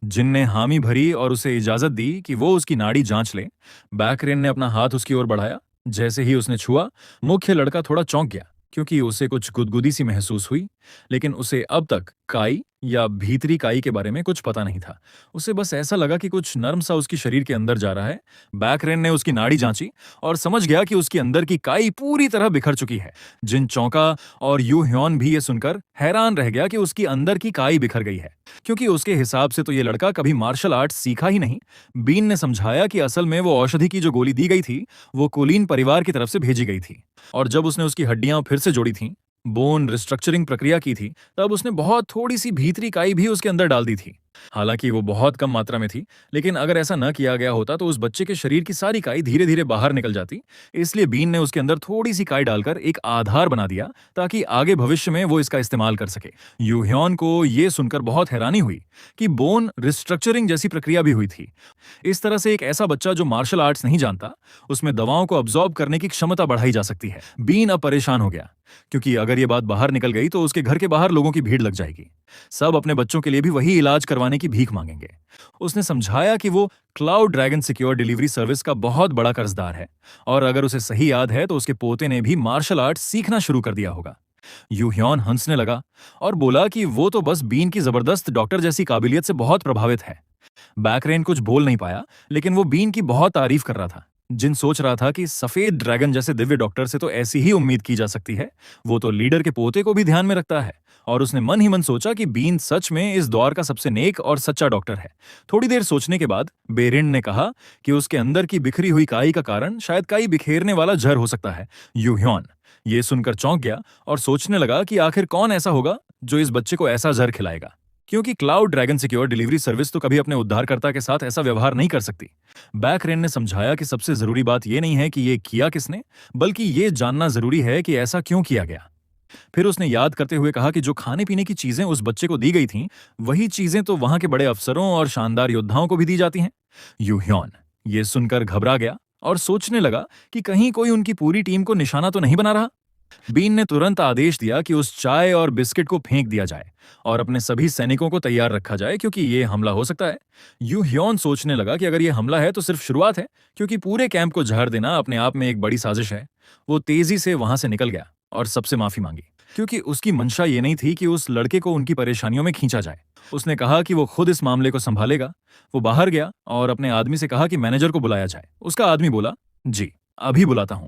जिन ने हामी भरी और उसे इजाजत दी कि वो उसकी नाड़ी जांच ले। बैकरेन ने अपना हाथ उसकी ओर बढ़ाया। जैसे ही उसने छुआ, मुख्य लड़का थोड़ा चौंक गया, क्योंकि उसे कुछ गुदगुदी सी महसूस हुई। लेकिन उसे अब तक काई या भीतरी काई के बारे में कुछ पता नहीं था। उसे बस ऐसा लगा कि कुछ नर्म सा उसकी शरीर के अंदर जा रहा है। बैकरेन ने उसकी नाड़ी जांची और समझ गया कि उसके अंदर की काई पूरी तरह बिखर चुकी है। जिन चौंका और यू ह्योन भी ये सुनकर हैरान रह गया कि उसकी अंदर की काई बिखर गई है, क्योंकि उसके हिसाब से तो ये लड़का कभी मार्शल आर्ट सीखा ही नहीं। बीन ने समझाया कि असल में वो औषधि की जो गोली दी गई थी वो कोलिन परिवार की तरफ से भेजी गई थी और जब उसने उसकी हड्डियां फिर से जोड़ी थीं, बोन रिस्ट्रक्चरिंग प्रक्रिया की थी, तब उसने बहुत थोड़ी सी भीतरी काई भी उसके अंदर डाल दी थी। हालांकि वो बहुत कम मात्रा में थी, लेकिन अगर ऐसा न किया गया होता तो उस बच्चे के शरीर की सारी काई धीरे धीरे बाहर निकल जाती। इसलिए बीन ने उसके अंदर थोड़ी सी काई डालकर एक आधार बना दिया ताकि आगे भविष्य में वो इसका इस्तेमाल कर सके। यू ह्योन को ये सुनकर बहुत हैरानी हुई कि बोन रिस्ट्रक्चरिंग जैसी प्रक्रिया भी हुई थी। इस तरह से एक ऐसा बच्चा जो मार्शल आर्ट्स नहीं जानता, उसमें दवाओं को अब्सॉर्ब करने की क्षमता बढ़ाई जा सकती है। बीन अब परेशान हो गया, क्योंकि अगर ये बात बाहर निकल गई तो उसके घर के बाहर लोगों की भीड़ लग जाएगी। सब अपने बच्चों के लिए भी वही इलाज करवाने की भीख मांगेंगे। उसने समझाया कि वो cloud dragon secure delivery service का बहुत बड़ा कर्जदार है और अगर उसे सही याद है तो उसके पोते ने भी मार्शल आर्ट सीखना शुरू कर दिया होगा। यू ह्योन हंसने लगा और बोला कि वो तो बस बीन की जबरदस्त डॉक्टर जैसी काबिलियत से बहुत प्रभावित है। बैकरेन कुछ बोल नहीं पाया, लेकिन वो बीन की बहुत तारीफ कर रहा था। जिन सोच रहा था कि सफेद ड्रैगन जैसे दिव्य डॉक्टर से तो ऐसी ही उम्मीद की जा सकती है, वो तो लीडर के पोते को भी ध्यान में रखता है। और उसने मन ही मन सोचा कि बीन सच में इस दौर का सबसे नेक और सच्चा डॉक्टर है। थोड़ी देर सोचने के बाद बेरिन ने कहा कि उसके अंदर की बिखरी हुई काई का कारण शायद काई बिखेरने वाला जहर हो सकता है। यू ह्योन ये सुनकर चौंक गया और सोचने लगा कि आखिर कौन ऐसा होगा जो इस बच्चे को ऐसा जहर खिलाएगा, क्योंकि cloud dragon secure delivery service तो कभी अपने उद्धारकर्ता के साथ ऐसा व्यवहार नहीं कर सकती। बैकरेन ने समझाया कि सबसे जरूरी बात यह नहीं है कि ये किया किसने, बल्कि ये जानना जरूरी है कि ऐसा क्यों किया गया। फिर उसने याद करते हुए कहा कि जो खाने पीने की चीजें उस बच्चे को दी गई थीं, वही चीजें तो वहां के बड़े अफसरों और शानदार योद्धाओं को भी दी जाती हैं। यू ह्योन ये सुनकर घबरा गया और सोचने लगा कि कहीं कोई उनकी पूरी टीम को निशाना तो नहीं बना रहा। बीन ने तुरंत आदेश दिया कि उस चाय और बिस्किट को फेंक दिया जाए और अपने सभी सैनिकों को तैयार रखा जाए, क्योंकि ये हमला हो सकता है। यू ह्योन सोचने लगा कि अगर ये हमला है तो सिर्फ शुरुआत है, क्योंकि पूरे कैंप को जहर देना अपने आप में एक बड़ी साजिश है। वो तेजी से वहां से निकल गया और सबसे माफी मांगी, क्योंकि उसकी मंशा ये नहीं थी कि उस लड़के को उनकी परेशानियों में खींचा जाए। उसने कहा कि वो खुद इस मामले को संभालेगा। वो बाहर गया और अपने आदमी से कहा कि मैनेजर को बुलाया जाए। उसका आदमी बोला, जी अभी बुलाता हूं।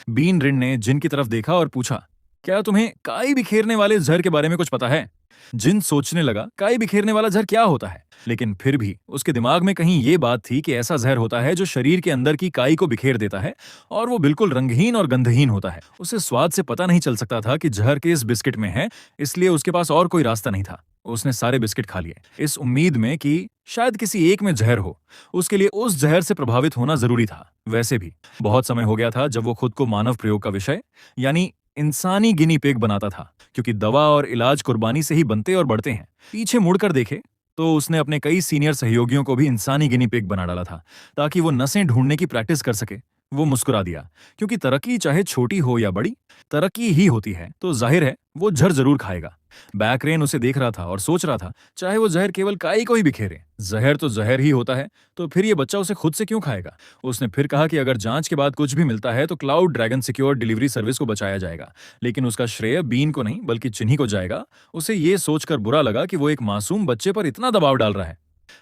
बीन रिन ने जिन की तरफ देखा और पूछा, क्या तुम्हें काई बिखेरने वाले जहर के बारे में कुछ पता है? जिन सोचने लगा काई बिखेरने वाला जहर क्या होता है, लेकिन फिर भी उसके दिमाग में कहीं ये बात थी कि ऐसा जहर होता है जो शरीर के अंदर की काई को बिखेर देता है और वो बिल्कुल रंगहीन और गंधहीन होता है। उसे स्वाद से पता नहीं चल सकता था कि जहर किस बिस्किट में है, इसलिए उसके पास और कोई रास्ता नहीं था। उसने सारे बिस्किट खा लिए, इस उम्मीद में कि शायद किसी एक में जहर हो। उसके लिए उस जहर से प्रभावित होना जरूरी था। वैसे भी बहुत समय हो गया था जब वो खुद को मानव प्रयोग का विषय यानी इंसानी गिनी पिग बनाता था, क्योंकि दवा और इलाज कुर्बानी से ही बनते और बढ़ते हैं। पीछे मुड़कर देखे तो उसने अपने कई सीनियर सहयोगियों को भी इंसानी गिनी पिग बना डाला था, ताकि वो नसें ढूंढने की प्रैक्टिस कर सके। वो मुस्कुरा दिया, क्योंकि तरक्की चाहे छोटी हो या बड़ी, तरक्की ही होती है, तो जाहिर है वो जहर जरूर खाएगा। बैकरेन उसे देख रहा था और सोच रहा था, चाहे वो जहर केवल काई को ही बिखेरे, जहर तो जहर ही होता है, तो फिर ये बच्चा उसे खुद से क्यों खाएगा। उसने फिर कहा कि अगर जांच के बाद कुछ भी मिलता है तो cloud dragon secure delivery service को बचाया जाएगा, लेकिन उसका श्रेय बीन को नहीं बल्कि चिन्ही को जाएगा। उसे ये सोचकर बुरा लगा कि वो एक मासूम बच्चे पर इतना दबाव डाल रहा है,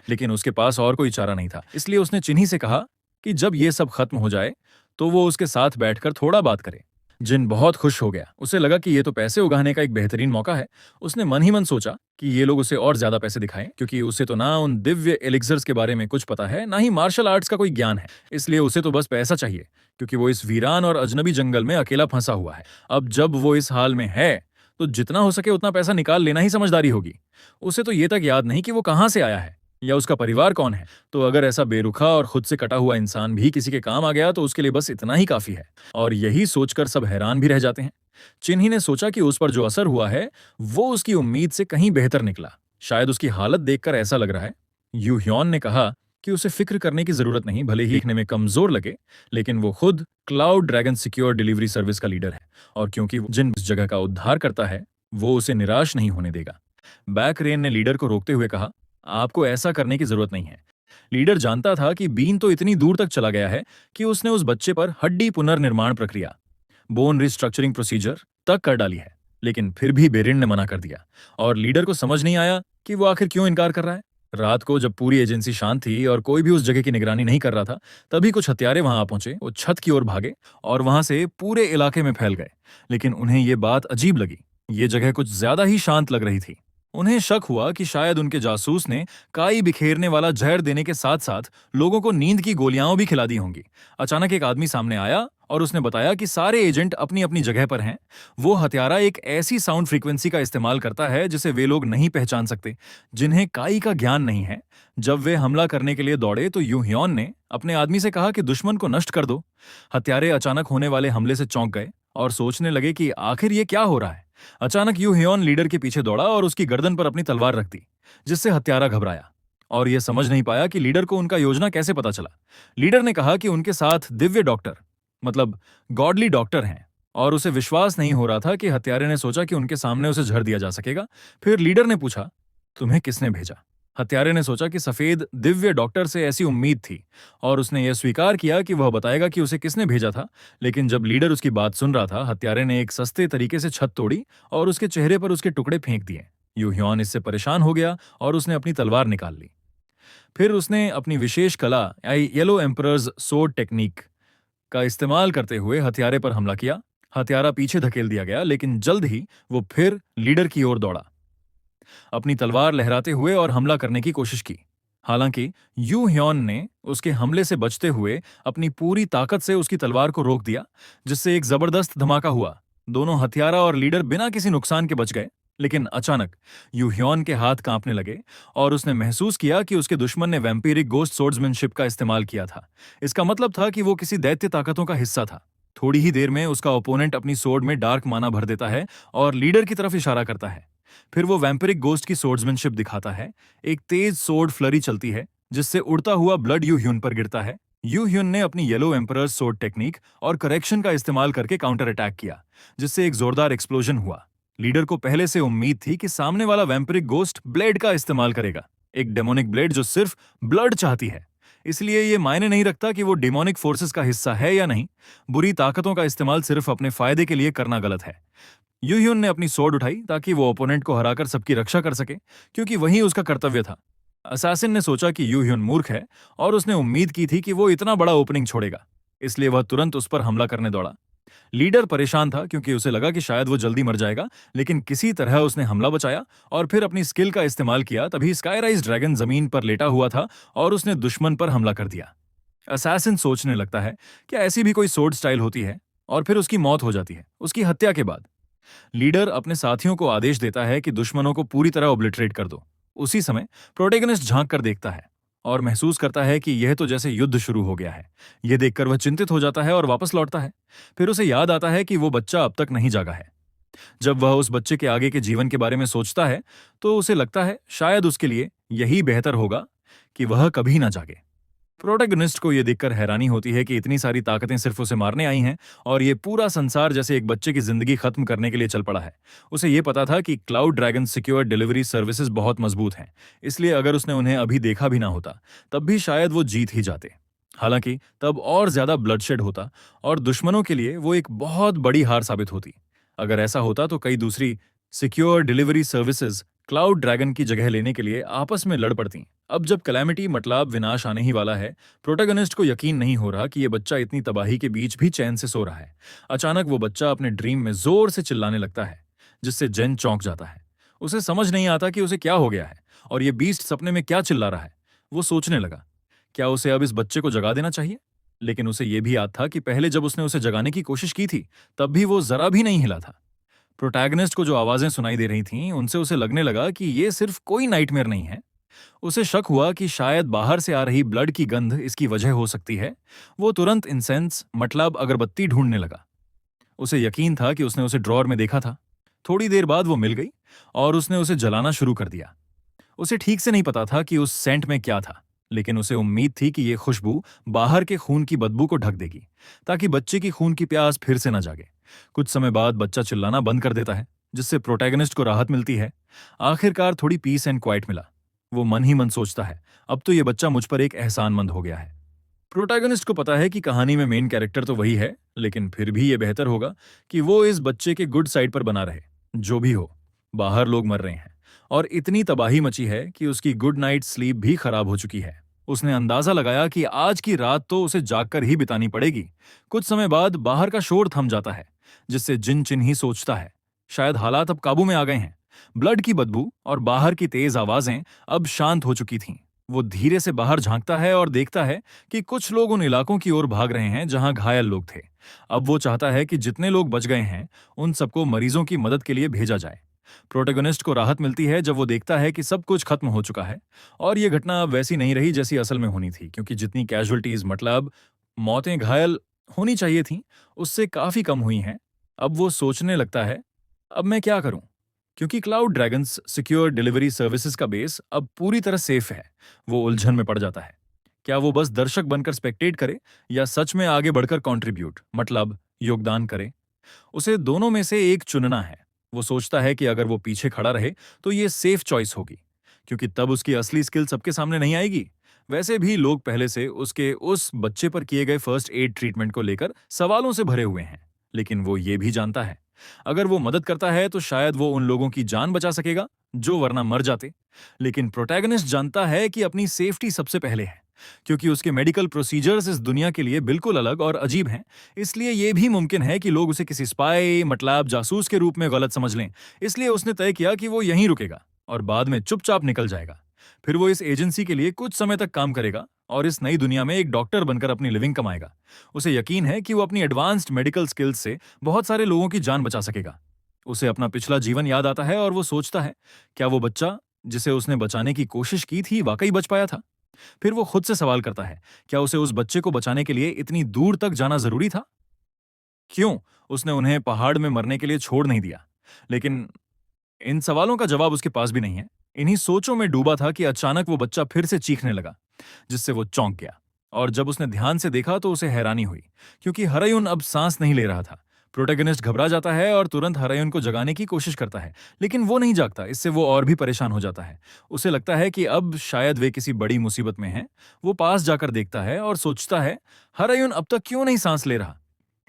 लेकिन उसके पास और कोई चारा नहीं था। इसलिए उसने चिन्ही से कहा कि जब ये सब खत्म हो जाए तो वो उसके साथ बैठकर थोड़ा बात करे। जिन बहुत खुश हो गया, उसे लगा कि ये तो पैसे उगाने का एक बेहतरीन मौका है। उसने मन ही मन सोचा कि ये लोग उसे और ज्यादा पैसे दिखाएं, क्योंकि उसे तो ना उन दिव्य एलिक्सर्स के बारे में कुछ पता है, ना ही मार्शल आर्ट्स का कोई ज्ञान है। इसलिए उसे तो बस पैसा चाहिए, क्योंकि वो इस वीरान और अजनबी जंगल में अकेला फंसा हुआ है। अब जब वो इस हाल में है तो जितना हो सके उतना पैसा निकाल लेना ही समझदारी होगी। उसे तो ये तक याद नहीं कि वो कहां से आया है या उसका परिवार कौन है। तो अगर ऐसा बेरुखा और खुद से कटा हुआ इंसान भी किसी के काम आ गया तो उसके लिए बस इतना ही काफी है। और यही सोचकर सब हैरान भी रह जाते हैं। चिन्ही ने सोचा कि उस पर जो असर हुआ है वो उसकी उम्मीद से कहीं बेहतर निकला। शायद उसकी हालत देखकर ऐसा लग रहा है। यू ह्योन ने कहा कि उसे फिक्र करने की जरूरत नहीं, भले ही दिखने में कमजोर लगे, लेकिन वो खुद cloud dragon secure delivery service का लीडर है, और क्योंकि वो जिन जगह का उद्धार करता है वो उसे निराश नहीं होने देगा। बैकरेन ने लीडर को रोकते हुए कहा, आपको ऐसा करने की जरूरत नहीं है। लीडर जानता था कि बीन तो इतनी दूर तक चला गया है कि उसने उस बच्चे पर हड्डी पुनर्निर्माण प्रक्रिया, बोन रिस्ट्रक्चरिंग प्रोसीजर तक कर डाली है, लेकिन फिर भी बेरिन ने मना कर दिया। और लीडर को समझ नहीं आया कि वो आखिर क्यों इनकार कर रहा है। रात को जब पूरी एजेंसी शांत थी और कोई भी उस जगह की निगरानी नहीं कर रहा था, तभी कुछ हत्यारे वहां आ पहुंचे। वो छत की ओर भागे और वहां से पूरे इलाके में फैल गए। लेकिन उन्हें ये बात अजीब लगी, ये जगह कुछ ज्यादा ही शांत लग रही थी। उन्हें शक हुआ कि शायद उनके जासूस ने काई बिखेरने वाला जहर देने के साथ साथ लोगों को नींद की गोलियां भी खिला दी होंगी। अचानक एक आदमी सामने आया और उसने बताया कि सारे एजेंट अपनी अपनी जगह पर हैं। वो हत्यारा एक ऐसी साउंड फ्रीक्वेंसी का इस्तेमाल करता है जिसे वे लोग नहीं पहचान सकते, जिन्हें काई का ज्ञान नहीं है। जब वे हमला करने के लिए दौड़े तो यू ह्योन ने अपने आदमी से कहा कि दुश्मन को नष्ट कर दो। हत्यारे अचानक होने वाले हमले से चौंक गए और सोचने लगे कि आखिर ये क्या हो रहा है। अचानक यू ह्योन लीडर के पीछे दौड़ा और उसकी गर्दन पर अपनी तलवार रख दी, जिससे हत्यारा घबराया और यह समझ नहीं पाया कि लीडर को उनका योजना कैसे पता चला। लीडर ने कहा कि उनके साथ दिव्य डॉक्टर, मतलब गॉडली डॉक्टर हैं, और उसे विश्वास नहीं हो रहा था कि हत्यारे ने सोचा कि उनके सामने उसे जहर दिया जा सकेगा। फिर लीडर ने पूछा, तुम्हें किसने भेजा? हत्यारे ने सोचा कि सफेद दिव्य डॉक्टर से ऐसी उम्मीद थी, और उसने यह स्वीकार किया कि वह बताएगा कि उसे किसने भेजा था। लेकिन जब लीडर उसकी बात सुन रहा था, हत्यारे ने एक सस्ते तरीके से छत तोड़ी और उसके चेहरे पर उसके टुकड़े फेंक दिए। यू ह्योन इससे परेशान हो गया और उसने अपनी तलवार निकाल ली। फिर उसने अपनी विशेष कला येलो एम्परर्स सोर्ड टेक्निक का इस्तेमाल करते हुए हत्यारे पर हमला किया। हत्यारा पीछे धकेल दिया गया, लेकिन जल्द ही वो फिर लीडर की ओर दौड़ा, अपनी तलवार लहराते हुए, और हमला करने की कोशिश की। हालांकि यू ह्योन ने उसके हमले से बचते हुए अपनी पूरी ताकत से उसकी तलवार को रोक दिया, जिससे एक जबरदस्त धमाका हुआ। दोनों हत्यारा और लीडर बिना किसी नुकसान के बच गए। लेकिन अचानक यू ह्योन के हाथ कांपने लगे और उसने महसूस किया कि उसके दुश्मन ने वैम्पीरिक गोस्ट सोर्ड्समैनशिप का इस्तेमाल किया था। इसका मतलब था कि वो किसी दैत्य ताकतों का हिस्सा था। थोड़ी ही देर में उसका ओपोनेंट अपनी सोर्ड में डार्क माना भर देता है और लीडर की तरफ इशारा करता है। फिर वो वैम्पिरिक गोस्ट की सोर्ड्समैनशिप दिखाता है। एक तेज सोर्ड फ्लरी चलती है, जिससे उड़ता हुआ ब्लड यू ह्यून पर गिरता है। यू ह्यून ने अपनी येलो एम्परर्स सोर्ड टेक्निक और करेक्शन का इस्तेमाल करके काउंटर अटैक किया, जिससे एक जोरदार एक्सप्लोजन हुआ। लीडर को पहले से उम्मीद थी कि सामने वाला वैम्पिरिक गोस्ट ब्लेड का इस्तेमाल करेगा, एक डेमोनिक ब्लेड जो सिर्फ ब्लड चाहती है। इसलिए ये मायने नहीं रखता कि वो डेमोनिक फोर्सेस का हिस्सा है या नहीं। बुरी ताकतों का इस्तेमाल सिर्फ अपने फायदे के लिए करना गलत है। यू ह्यून ने अपनी सोर्ड उठाई ताकि वो ओपोनेंट को हराकर सबकी रक्षा कर सके, क्योंकि वही उसका कर्तव्य था। असैसिन ने सोचा कि यू ह्यून मूर्ख है और उसने उम्मीद की थी कि वो इतना बड़ा ओपनिंग छोड़ेगा, इसलिए वह तुरंत उस पर हमला करने दौड़ा। लीडर परेशान था क्योंकि उसे लगा कि शायद वो जल्दी मर जाएगा, लेकिन किसी तरह उसने हमला बचाया और फिर अपनी स्किल का इस्तेमाल किया। तभी स्काईराइज ड्रैगन जमीन पर लेटा हुआ था और उसने दुश्मन पर हमला कर दिया। असैसिन सोचने लगता है क्या ऐसी भी कोई सोर्ड स्टाइल होती है, और फिर उसकी मौत हो जाती है उसकी हत्या के बाद। लीडर अपने साथियों को आदेश देता है कि दुश्मनों को पूरी तरह ओब्लिटरेट कर दो। उसी समय प्रोटेगनिस्ट झांक कर देखता है और महसूस करता है कि यह तो जैसे युद्ध शुरू हो गया है। यह देखकर वह चिंतित हो जाता है और वापस लौटता है। फिर उसे याद आता है कि वो बच्चा अब तक नहीं जागा है। जब वह उस बच्चे के आगे के जीवन के बारे में सोचता है तो उसे लगता है शायद उसके लिए यही बेहतर होगा कि वह कभी ना जागे। प्रोटैगनिस्ट को यह देखकर हैरानी होती है कि इतनी सारी ताकतें सिर्फ उसे मारने आई हैं और ये पूरा संसार जैसे एक बच्चे की जिंदगी खत्म करने के लिए चल पड़ा है। उसे यह पता था कि cloud dragon secure delivery services बहुत मजबूत हैं, इसलिए अगर उसने उन्हें अभी देखा भी ना होता तब भी शायद वो जीत ही जाते। हालांकि तब और ज्यादा ब्लडशेड होता और दुश्मनों के लिए वो एक बहुत बड़ी हार साबित होती। अगर ऐसा होता तो कई दूसरी secure delivery services cloud dragon की जगह लेने के लिए आपस में लड़ पड़ती। अब जब कैलेमिटी मतलब विनाश आने ही वाला है, प्रोटैगनिस्ट को यकीन नहीं हो रहा कि ये बच्चा इतनी तबाही के बीच भी चैन से सो रहा है। अचानक वो बच्चा अपने ड्रीम में जोर से चिल्लाने लगता है, जिससे जेन चौंक जाता है। उसे समझ नहीं आता कि उसे क्या हो गया है और ये बीस्ट सपने में क्या चिल्ला रहा है। वो सोचने लगा, क्या उसे अब इस बच्चे को जगा देना चाहिए? लेकिन उसे यह भी याद था कि पहले जब उसने उसे जगाने की कोशिश की थी तब भी वो जरा भी नहीं हिला था। प्रोटैगनिस्ट को जो आवाजें सुनाई दे रही थीं, उनसे उसे लगने लगा कि ये सिर्फ कोई नाइटमेयर नहीं है। उसे शक हुआ कि शायद बाहर से आ रही ब्लड की गंध इसकी वजह हो सकती है। वो तुरंत इंसेंस मतलब अगरबत्ती ढूंढने लगा। उसे यकीन था कि उसने उसे ड्रॉअर में देखा था। थोड़ी देर बाद वो मिल गई और उसने उसे जलाना शुरू कर दिया। उसे ठीक से नहीं पता था कि उस सेंट में क्या था, लेकिन उसे उम्मीद थी कि ये खुशबू बाहर के खून की बदबू को ढक देगी, ताकि बच्चे की खून की प्यास फिर से न जागे। कुछ समय बाद बच्चा चिल्लाना बंद कर देता है, जिससे प्रोटैगनिस्ट को राहत मिलती है। आखिरकार थोड़ी पीस एंड क्वाइट मिला। वो मन ही मन सोचता है, अब तो ये बच्चा मुझ पर एक एहसानमंद हो गया है। प्रोटैगनिस्ट को पता है कि कहानी में मेन कैरेक्टर तो वही है, लेकिन फिर भी ये बेहतर होगा कि वो इस बच्चे के गुड साइड पर बना रहे। जो भी हो, बाहर लोग मर रहे हैं और इतनी तबाही मची है कि उसकी गुड नाइट स्लीप भी खराब हो चुकी है। उसने अंदाजा लगाया कि आज की रात तो उसे जागकर ही बितानी पड़ेगी। कुछ समय बाद बाहर का शोर थम जाता है, जिससे जिन चिन ही सोचता है शायद हालात अब काबू में आ गए हैं। ब्लड की बदबू और बाहर की तेज आवाजें अब शांत हो चुकी थीं। वो धीरे से बाहर झांकता है और देखता है कि कुछ लोग उन इलाकों की ओर भाग रहे हैं जहां घायल लोग थे। अब वो चाहता है कि जितने लोग बच गए हैं उन सबको मरीजों की मदद के लिए भेजा जाए। प्रोटैगनिस्ट को राहत मिलती है जब वो देखता है कि सब कुछ खत्म हो चुका है और ये घटना अब वैसी नहीं रही जैसी असल में होनी थी, क्योंकि जितनी कैजुअलिटीज मतलब मौतें घायल होनी चाहिए थीं, उससे काफी कम हुई हैं। अब वो सोचने लगता है, अब मैं क्या करूं? क्योंकि cloud dragons secure delivery services का बेस अब पूरी तरह सेफ है। वो उलझन में पड़ जाता है। क्या वो बस दर्शक बनकर स्पेक्टेट करे या सच में आगे बढ़कर कंट्रीब्यूट मतलब योगदान करे? उसे दोनों में से एक चुनना है। वो सोचता है कि अगर वो पीछे खड़ा रहे तो ये सेफ चॉइस होगी, क्योंकि तब उसकी असली स्किल सबके सामने नहीं आएगी। वैसे भी लोग पहले से उसके उस बच्चे पर किए गए फर्स्ट एड ट्रीटमेंट को लेकर सवालों से भरे हुए हैं। लेकिन वो ये भी जानता है, अगर वो मदद करता है तो शायद वो उन लोगों की जान बचा सकेगा जो वरना मर जाते। लेकिन प्रोटैगनिस्ट जानता है कि अपनी सेफ्टी सबसे पहले है, क्योंकि उसके मेडिकल प्रोसीजर्स इस दुनिया के लिए बिल्कुल अलग और अजीब हैं। इसलिए यह भी मुमकिन है कि लोग उसे किसी स्पाई मतलब जासूस के रूप में गलत समझ लें। इसलिए उसने तय किया कि वो यहीं रुकेगा और बाद में चुपचाप निकल जाएगा। फिर वो इस एजेंसी के लिए कुछ समय तक काम करेगा और इस नई दुनिया में एक डॉक्टर बनकर अपनी लिविंग कमाएगा। उसे यकीन है कि वो अपनी एडवांस्ड मेडिकल स्किल्स से बहुत सारे लोगों की जान बचा सकेगा। उसे अपना पिछला जीवन याद आता है और वो सोचता है, क्या वो बच्चा जिसे उसने बचाने की कोशिश की थी वाकई बच पाया था? फिर वो खुद से सवाल करता है, क्या उसे उस बच्चे को बचाने के लिए इतनी दूर तक जाना जरूरी था? क्यों उसने उन्हें पहाड़ में मरने के लिए छोड़ नहीं दिया? लेकिन इन सवालों का जवाब उसके पास भी नहीं है। इन्हीं सोचों में डूबा था कि अचानक वो बच्चा फिर से चीखने लगा, जिससे वो चौंक गया। और जब उसने ध्यान से देखा तो उसे हैरानी हुई, क्योंकि हरयुन अब सांस नहीं ले रहा था। प्रोटैगनिस्ट घबरा जाता है और तुरंत हरयुन को जगाने की कोशिश करता है, लेकिन वो नहीं जागता। इससे वो और भी परेशान हो जाता है। उसे लगता है कि अब शायद वे किसी बड़ी मुसीबत में हैं। वो पास जाकर देखता है और सोचता है, हरयुन अब तक क्यों नहीं सांस ले रहा?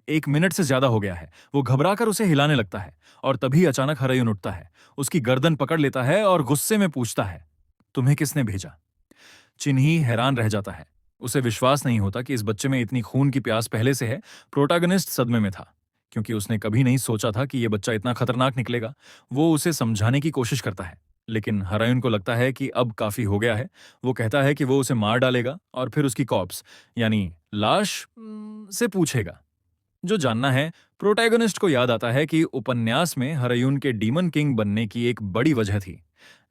1 मिनट से ज्यादा हो गया है। वो घबराकर उसे हिलाने लगता है और तभी अचानक हरयुन उठता है, उसकी गर्दन पकड़ लेता है और गुस्से में पूछता है, तुम्हें किसने भेजा? चिन्ही हैरान रह जाता है। उसे विश्वास नहीं होता कि इस बच्चे में इतनी खून की प्यास पहले से है। प्रोटैगनिस्ट सदमे में था, क्योंकि उसने कभी नहीं सोचा था कि यह बच्चा इतना खतरनाक निकलेगा। वो उसे समझाने की कोशिश करता है, लेकिन हरायुन को लगता है कि अब काफी हो गया है। वो कहता है कि वो उसे मार डालेगा और फिर उसकी कॉप्स यानी लाश से पूछेगा। जो जानना है, प्रोटैगनिस्ट को याद आता है कि उपन्यास में हरयुन के डीमन किंग बनने की एक बड़ी वजह थी,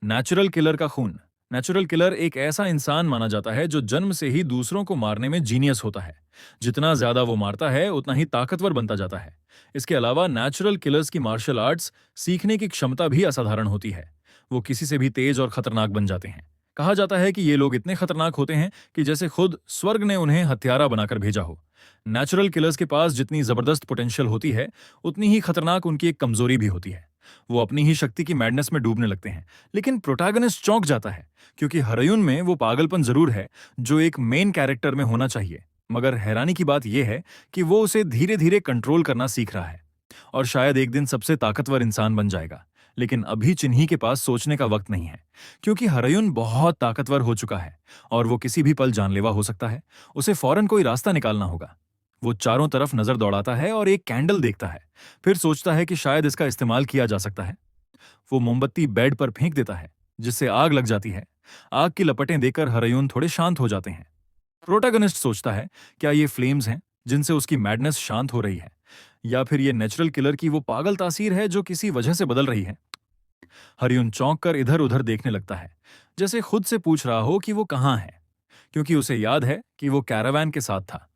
नेचुरल किलर का खून। नेचुरल किलर एक ऐसा इंसान माना जाता है जो जन्म से ही दूसरों को मारने में जीनियस होता है। जितना ज्यादा वो मारता है उतना ही ताकतवर बनता जाता है। इसके अलावा नेचुरल किलर्स की मार्शल आर्ट्स सीखने की क्षमता भी असाधारण होती है। वो किसी से भी तेज और खतरनाक बन जाते हैं। कहा जाता है कि ये लोग इतने खतरनाक होते हैं कि जैसे खुद स्वर्ग ने उन्हें हत्यारा बनाकर भेजा हो। नेचुरल किलर्स के पास जितनी जबरदस्त पोटेंशियल होती है, उतनी ही खतरनाक उनकी एक कमजोरी भी होती है। वो अपनी ही शक्ति की मैडनेस में डूबने लगते हैं। लेकिन प्रोटैगनिस्ट चौंक जाता है, क्योंकि हरयुन में वो पागलपन जरूर है जो एक मेन कैरेक्टर में होना चाहिए। मगर हैरानी की बात यह है कि वो उसे धीरे धीरे कंट्रोल करना सीख रहा है और शायद एक दिन सबसे ताकतवर इंसान बन जाएगा। लेकिन अभी चिन्ही के पास सोचने का वक्त नहीं है, क्योंकि हरयुन बहुत ताकतवर हो चुका है और वो किसी भी पल जानलेवा हो सकता है। उसे फौरन कोई रास्ता निकालना होगा। वो चारों तरफ नजर दौड़ाता है और एक कैंडल देखता है। फिर सोचता है कि शायद इसका इस्तेमाल किया जा सकता है। वो मोमबत्ती बेड पर फेंक देता है, जिससे आग लग जाती है। आग की लपटें देखकर हरयुन थोड़े शांत हो जाते हैं। प्रोटैगनिस्ट सोचता है, क्या ये फ्लेम्स हैं जिनसे उसकी मैडनेस शांत हो रही है, या फिर ये नेचुरल किलर की वो पागल तासीर है जो किसी वजह से बदल रही है। हरयुन चौंक कर इधर उधर देखने लगता है, जैसे खुद से पूछ रहा हो कि वो कहाँ है, क्योंकि उसे याद है कि वो कैरावैन के साथ था।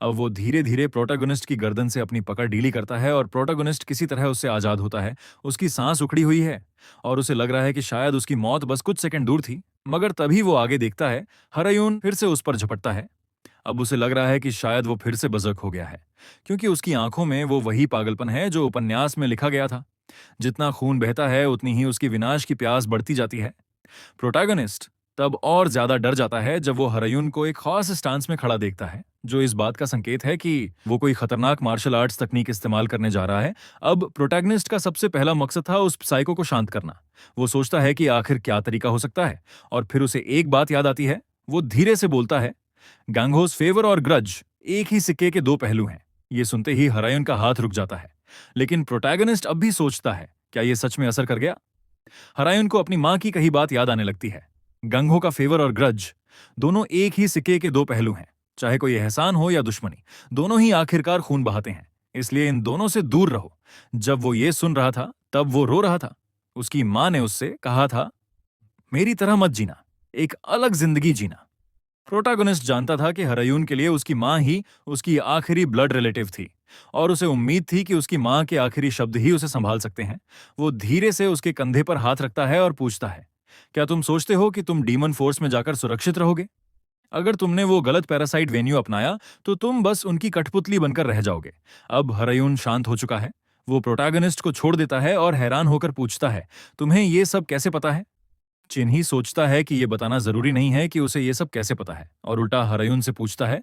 अब वो धीरे धीरे प्रोटैगनिस्ट की गर्दन से अपनी पकड़ ढीली करता है और प्रोटैगनिस्ट किसी तरह उससे आजाद होता है। उसकी सांस उखड़ी हुई है और उसे लग रहा है कि शायद उसकी मौत बस कुछ सेकंड दूर थी। मगर तभी वो आगे देखता है, हरयुन फिर से उस पर झपटता है। अब उसे लग रहा है कि शायद वो फिर से बज़र्क हो गया है, क्योंकि उसकी आंखों में वो वही पागलपन है जो उपन्यास में लिखा गया था। जितना खून बहता है उतनी ही उसकी विनाश की प्यास बढ़ती जाती है। प्रोटैगनिस्ट तब और ज्यादा डर जाता है जब वो हरयुन को एक खास स्टांस में खड़ा देखता है, जो इस बात का संकेत है कि वो कोई खतरनाक मार्शल आर्ट्स तकनीक इस्तेमाल करने जा रहा है। अब प्रोटैगनिस्ट का सबसे पहला मकसद था उस साइको को शांत करना। वो सोचता है कि आखिर क्या तरीका हो सकता है, और फिर उसे एक बात याद आती है। वो धीरे से बोलता है, गैंगहोस फेवर और ग्रज एक ही सिक्के के दो पहलू हैं। ये सुनते ही हरयुन का हाथ रुक जाता है। लेकिन प्रोटैगनिस्ट अब भी सोचता है, क्या ये सच में असर कर गया? हरायुन को अपनी मां की कही बात याद आने लगती है। गंगो का फेवर और ग्रज दोनों एक ही सिक्के के दो पहलू हैं। चाहे कोई एहसान हो या दुश्मनी, दोनों ही आखिरकार खून बहाते हैं। इसलिए इन दोनों से दूर रहो। जब वो ये सुन रहा था तब वो रो रहा था। उसकी मां ने उससे कहा था, मेरी तरह मत जीना, एक अलग जिंदगी जीना। प्रोटैगनिस्ट जानता था कि हरयुन के लिए उसकी मां ही उसकी आखिरी ब्लड रिलेटिव थी, और उसे उम्मीद थी कि उसकी मां के आखिरी शब्द ही उसे संभाल सकते हैं। वो धीरे से उसके कंधे पर हाथ रखता है और पूछता है, क्या तुम सोचते हो कि तुम डीमन फोर्स में जाकर सुरक्षित रहोगे? अगर तुमने वो गलत पैरासाइट वेन्यू अपनाया तो तुम बस उनकी कठपुतली बनकर रह जाओगे। अब हरयुन शांत हो चुका है। वो प्रोटैगनिस्ट को छोड़ देता है और हैरान होकर पूछता है, तुम्हें ये सब कैसे पता है? चिन्ही सोचता है कि यह बताना जरूरी नहीं है कि उसे यह सब कैसे पता है, और उल्टा हरयुन से पूछता है,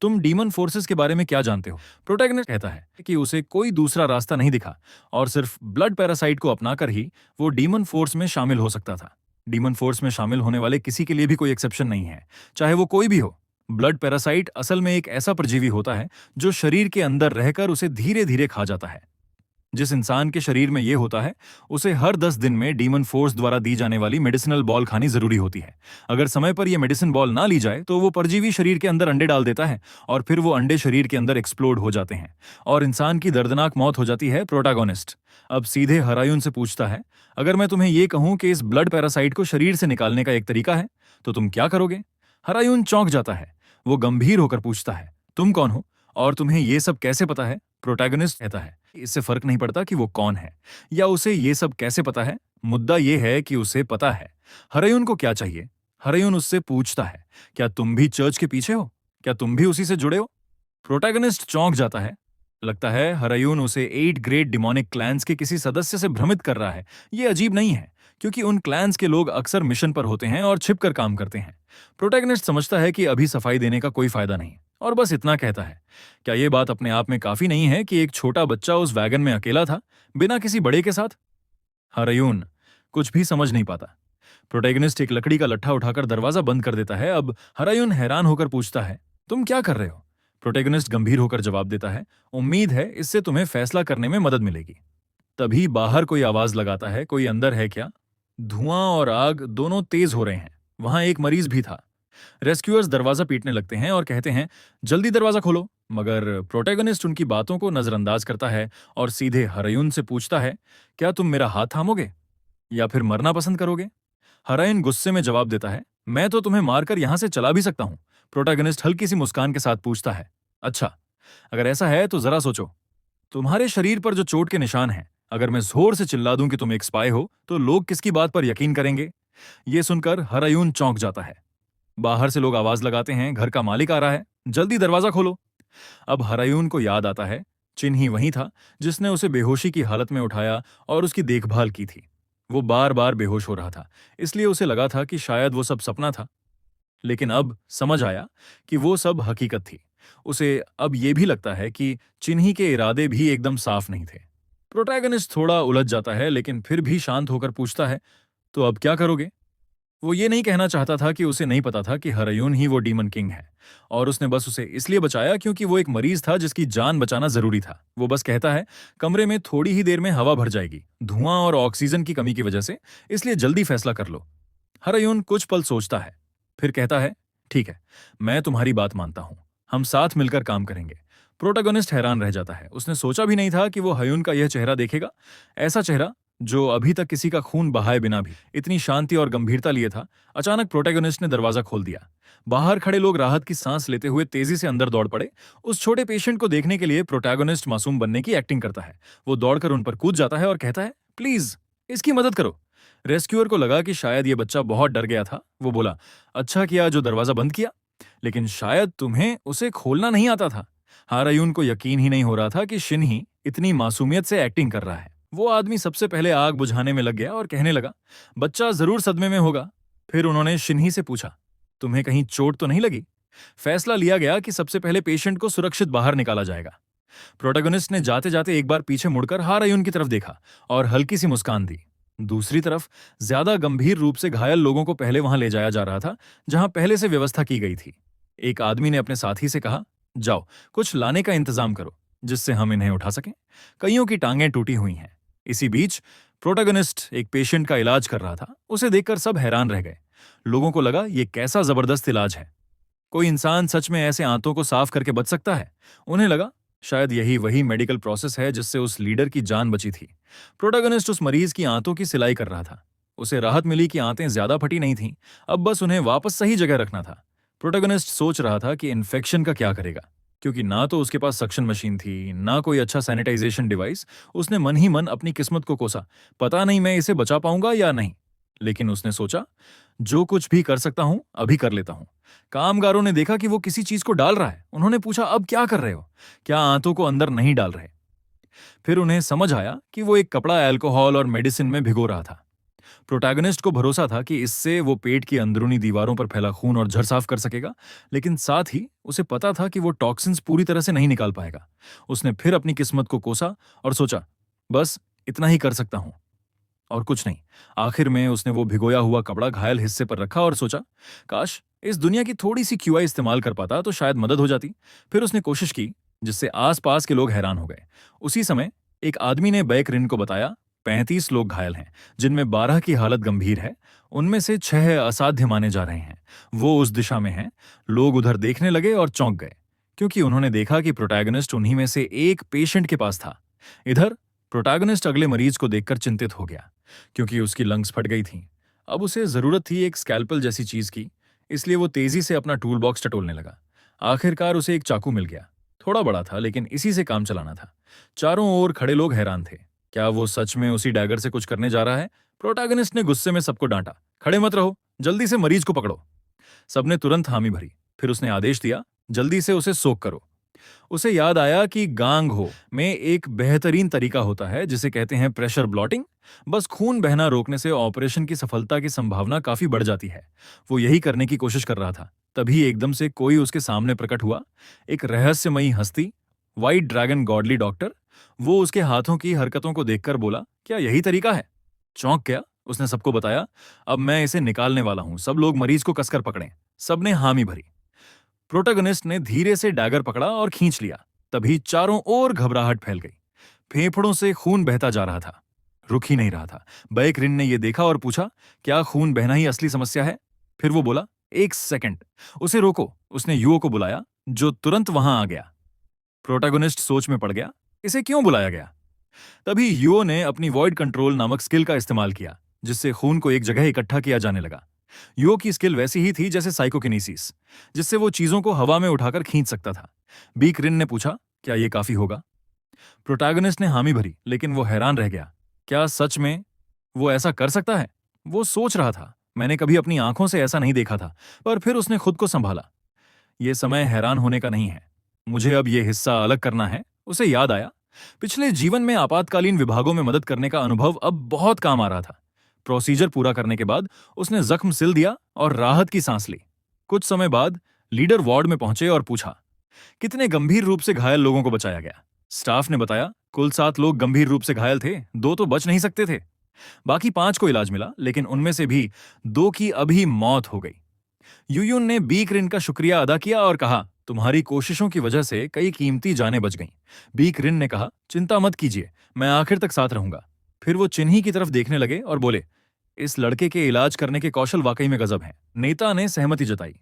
तुम डीमन फोर्सेस के बारे में क्या जानते हो? प्रोटैगनिस्ट कहता है कि उसे कोई दूसरा रास्ता नहीं दिखा और सिर्फ ब्लड पैरासाइट को अपनाकर ही वो डीमन फोर्स में शामिल हो सकता था। डीमन फोर्स में शामिल होने वाले किसी के लिए भी कोई एक्सेप्शन नहीं है, चाहे वो कोई भी हो। ब्लड पैरासाइट असल में एक ऐसा परजीवी होता है जो शरीर के अंदर रहकर उसे धीरे धीरे खा जाता है। जिस इंसान के शरीर में यह होता है, उसे हर 10 दिन में डीमन फोर्स द्वारा दी जाने वाली मेडिसिनल बॉल खानी जरूरी होती है। अगर समय पर यह मेडिसिन बॉल ना ली जाए तो वो परजीवी शरीर के अंदर अंडे डाल देता है और फिर वो अंडे शरीर के अंदर एक्सप्लोड हो जाते हैं और इंसान की दर्दनाक मौत हो जाती है। प्रोटैगनिस्ट अब सीधे हरायुन से पूछता है, अगर मैं तुम्हें यह कहूं कि इस ब्लड पैरासाइट को शरीर से निकालने का एक तरीका है, तो तुम क्या करोगे? हरायुन चौंक जाता है। वो गंभीर होकर पूछता है, तुम कौन हो और तुम्हें यह सब कैसे पता है? प्रोटैगनिस्ट कहता है, इससे फर्क नहीं पड़ता कि वो कौन है या उसे ये सब कैसे पता है, मुद्दा ये है कि उसे पता है। हरयुन को क्या चाहिए? हरयुन उससे पूछता है, क्या तुम भी चर्च के पीछे हो? क्या तुम भी उसी से जुड़े हो? प्रोटैगनिस्ट चौंक जाता है। लगता है हरयुन उसे 8 ग्रेट डिमोनिक क्लैंस के किसी सदस्य से भ्रमित कर रहा है। ये अजीब नहीं है, क्योंकि उन क्लैंस के लोग अक्सर मिशन पर होते हैं और छिपकर काम करते हैं। प्रोटैगनिस्ट समझता है कि अभी सफाई देने का कोई फायदा नहीं और बस इतना कहता है, क्या यह बात अपने आप में काफी नहीं है कि एक छोटा बच्चा उस वैगन में अकेला था, बिना किसी बड़े के साथ? हरयुन कुछ भी समझ नहीं पाता। प्रोटैगनिस्ट एक लकड़ी का लट्ठा उठाकर दरवाजा बंद कर देता है। अब हरयुन हैरान होकर पूछता है, तुम क्या कर रहे हो? प्रोटैगनिस्ट गंभीर होकर जवाब देता है, उम्मीद है इससे तुम्हें फैसला करने में मदद मिलेगी। तभी बाहर कोई आवाज लगाता है, कोई अंदर है क्या? धुआं और आग दोनों तेज हो रहे हैं। वहां एक मरीज भी था। रेस्क्यूअर्स दरवाजा पीटने लगते हैं और कहते हैं, जल्दी दरवाजा खोलो। मगर प्रोटैगनिस्ट उनकी बातों को नजरअंदाज करता है और सीधे हरयुन से पूछता है, क्या तुम मेरा हाथ थामोगे या फिर मरना पसंद करोगे? हराइन गुस्से में जवाब देता है, मैं तो तुम्हें मारकर यहां से चला भी सकता हूं। प्रोटैगनिस्ट हल्की सी मुस्कान के साथ पूछता है, अच्छा, अगर ऐसा है तो जरा सोचो, तुम्हारे शरीर पर जो चोट के निशान हैं, अगर मैं जोर से चिल्ला दूं कि तुम एक स्पाई हो तो लोग किसकी बात पर यकीन करेंगे? ये सुनकर हरायून चौंक जाता है। बाहर से लोग आवाज लगाते हैं, घर का मालिक आ रहा है, जल्दी दरवाजा खोलो। अब हरायून को याद आता है, चिन्ही वही था जिसने उसे बेहोशी की हालत में उठाया और उसकी देखभाल की थी। वो बार बार बेहोश हो रहा था, इसलिए उसे लगा था कि शायद वो सब सपना था। लेकिन अब समझ आया कि वो सब हकीकत थी। उसे अब ये भी लगता है कि चिन्ही के इरादे भी एकदम साफ नहीं थे। प्रोटैगनिस्ट थोड़ा उलझ जाता है, लेकिन फिर भी शांत होकर पूछता है, तो अब क्या करोगे? वो ये नहीं कहना चाहता था कि उसे नहीं पता था कि हरायून ही वो डीमन किंग है, और उसने बस उसे इसलिए बचाया क्योंकि वो एक मरीज था जिसकी जान बचाना जरूरी था। वो बस कहता है, कमरे में थोड़ी ही देर में हवा भर जाएगी, धुआं और ऑक्सीजन की कमी की वजह से, इसलिए जल्दी फैसला कर लो। हरायून कुछ पल सोचता है, फिर कहता है, ठीक है, मैं तुम्हारी बात मानता हूं, हम साथ मिलकर काम करेंगे। प्रोटैगनिस्ट हैरान रह जाता है, उसने सोचा भी नहीं था कि वो हयून का यह चेहरा देखेगा, ऐसा चेहरा जो अभी तक किसी का खून बहाए बिना भी इतनी शांति और गंभीरता लिए था। अचानक प्रोटैगनिस्ट ने दरवाजा खोल दिया। बाहर खड़े लोग राहत की सांस लेते हुए तेजी से अंदर दौड़ पड़े। उस छोटे पेशेंट को देखने के लिए प्रोटैगनिस्ट मासूम बनने की एक्टिंग करता है। वो दौड़कर उन पर कूद जाता है और कहता है, प्लीज इसकी मदद करो। रेस्क्यूअर को लगा कि शायद ये बच्चा बहुत डर गया था। वो बोला, अच्छा किया जो दरवाजा बंद किया, लेकिन शायद तुम्हें उसे खोलना नहीं आता था। हारायून को यकीन ही नहीं हो रहा था कि शिन्ही इतनी मासूमियत से एक्टिंग कर रहा है। वो आदमी सबसे पहले आग बुझाने में लग गया और कहने लगा, बच्चा जरूर सदमे में होगा। फिर उन्होंने शिन्ही से पूछा, तुम्हें कहीं चोट तो नहीं लगी? फैसला लिया गया कि सबसे पहले पेशेंट को सुरक्षित बाहर निकाला जाएगा। प्रोटैगनिस्ट ने जाते जाते एक बार पीछे मुड़कर हारायून की तरफ देखा और हल्की सी मुस्कान दी। दूसरी तरफ ज्यादा गंभीर रूप से घायल लोगों को पहले वहां ले जाया जा रहा था जहां पहले से व्यवस्था की गई थी। एक आदमी ने अपने साथी से कहा, जाओ कुछ लाने का इंतजाम करो जिससे हम इन्हें उठा सकें, कईयों की टांगें टूटी हुई हैं। इसी बीच प्रोटैगनिस्ट एक पेशेंट का इलाज कर रहा था। उसे देखकर सब हैरान रह गए। लोगों को लगा ये कैसा जबरदस्त इलाज है, कोई इंसान सच में ऐसे आंतों को साफ करके बच सकता है? उन्हें लगा शायद यही वही मेडिकल प्रोसेस है जिससे उस लीडर की जान बची थी। प्रोटैगनिस्ट उस मरीज की आंतों की सिलाई कर रहा था। उसे राहत मिली कि आंतें ज्यादा फटी नहीं थीं, अब बस उन्हें वापस सही जगह रखना था। प्रोटैगनिस्ट सोच रहा था कि इन्फेक्शन का क्या करेगा, क्योंकि ना तो उसके पास सक्शन मशीन थी, ना कोई अच्छा सैनिटाइजेशन डिवाइस। उसने मन ही मन अपनी किस्मत को कोसा, पता नहीं मैं इसे बचा पाऊंगा या नहीं। लेकिन उसने सोचा, जो कुछ भी कर सकता हूं अभी कर लेता हूं। कामगारों ने देखा कि वो किसी चीज को डाल रहा है। उन्होंने पूछा, अब क्या कर रहे हो? क्या आंतों को अंदर नहीं डाल रहे? फिर उन्हें समझ आया कि वो एक कपड़ा अल्कोहल और मेडिसिन में भिगो रहा था। प्रोटैगनिस्ट को भरोसा था कि इससे वो पेट की अंदरूनी दीवारों पर फैला खून और झर साफ कर सकेगा, लेकिन साथ ही उसे पता था कि वो टॉक्सिन्स पूरी तरह से नहीं निकाल पाएगा। उसने फिर अपनी किस्मत को कोसा और सोचा, बस इतना ही कर सकता हूं और कुछ नहीं। आखिर में उसने वो भिगोया हुआ कपड़ा घायल हिस्से पर रखा और सोचा, काश इस दुनिया की थोड़ी सी क्यूआई इस्तेमाल कर पाता तो शायद मदद हो जाती। फिर उसने कोशिश की, जिससे आसपास के लोग हैरान हो गए। उसी समय एक आदमी ने बैक रिन को बताया, 35 लोग घायल हैं, जिनमें 12 की हालत गंभीर है। उनमें से 6 असाध्य माने जा रहे हैं। वो उस दिशा में हैं। लोग उधर देखने लगे और चौंक गए, क्योंकि उन्होंने देखा कि प्रोटैगनिस्ट उन्हीं में से एक पेशेंट के पास था। इधर प्रोटैगनिस्ट अगले मरीज को देखकर चिंतित हो गया, क्योंकि उसकी लंग्स फट गई थीं। अब उसे जरूरत थी एक स्कैल्पल जैसी चीज की, इसलिए वो तेजी से अपना टूल बॉक्स टटोलने लगा। आखिरकार उसे एक चाकू मिल गया। थोड़ा बड़ा था, लेकिन इसी से काम चलाना था। चारों ओर खड़े लोग हैरान थे, क्या वो सच में उसी डैगर से कुछ करने जा रहा है? प्रोटैगनिस्ट ने गुस्से में सबको डांटा, खड़े मत रहो, जल्दी से मरीज को पकड़ो। सबने तुरंत हामी भरी। फिर उसने आदेश दिया, जल्दी से उसे सोक करो। उसे याद आया कि गांग हो में एक बेहतरीन तरीका होता है जिसे कहते हैं प्रेशर ब्लॉटिंग। बस खून बहना रोकने से ऑपरेशन की सफलता की संभावना काफी बढ़ जाती है। वो यही करने की कोशिश कर रहा था, तभी एकदम से कोई उसके सामने प्रकट हुआ, एक रहस्यमयी हस्ती, व्हाइट ड्रैगन गॉडली डॉक्टर। वो उसके हाथों की हरकतों को देखकर बोला, क्या यही तरीका है? चौंक गया। उसने सबको बताया, अब मैं इसे निकालने वाला हूं, सब लोग मरीज को कसकर पकड़ें। सबने हामी भरी। प्रोटैगनिस्ट ने धीरे से डैगर पकड़ा और खींच लिया। तभी चारों ओर घबराहट फैल गई। फेफड़ों से खून बहता जा रहा था, रुक ही नहीं रहा था। बैक रिन ने यह देखा और पूछा, क्या खून बहना ही असली समस्या है? फिर वो बोला, एक सेकंड, उसे रोको। उसने युओ को बुलाया, जो तुरंत वहां आ गया। प्रोटैगनिस्ट सोच में पड़ गया, इसे क्यों बुलाया गया? तभी युओ ने अपनी वॉइड कंट्रोल नामक स्किल का इस्तेमाल किया। जिससे खून को एक जगह इकट्ठा किया जाने लगा। यो की स्किल वैसी ही थी जैसे साइकोकिनेसिस, जिससे वो चीजों को हवा में उठाकर खींच सकता था। बीक रिन ने पूछा, क्या ये काफी होगा? प्रोटैगनिस्ट ने हामी भरी, लेकिन वो हैरान रह गया। क्या सच में वो ऐसा कर सकता है? वो सोच रहा था, मैंने कभी अपनी आंखों से ऐसा नहीं देखा था। पर फिर उसने खुद को संभाला। ये समय हैरान होने का नहीं है, मुझे अब ये हिस्सा अलग करना है। उसे याद आया, पिछले जीवन में आपातकालीन विभागों में मदद करने का अनुभव अब बहुत काम आ रहा था। प्रोसीजर पूरा करने के बाद उसने जख्म सिल दिया और राहत की सांस ली। कुछ समय बाद लीडर वार्ड में पहुंचे और पूछा, कितने गंभीर रूप से घायल लोगों को बचाया गया? स्टाफ ने बताया, कुल 7 लोग गंभीर रूप से घायल थे, 2 तो बच नहीं सकते थे। बाकी 5 को इलाज मिला, लेकिन उनमें से भी 2 की अभी मौत हो गई। यूयुन ने बीक रिन का शुक्रिया अदा किया और कहा, तुम्हारी कोशिशों की वजह से कई कीमती जानें बच गईं। बीक रिन ने कहा, चिंता मत कीजिए, मैं आखिर तक साथ रहूंगा। फिर वो चिन्ही की तरफ देखने लगे और बोले, इस लड़के के इलाज करने के कौशल वाकई में गजब हैं। नेता ने सहमति जताई,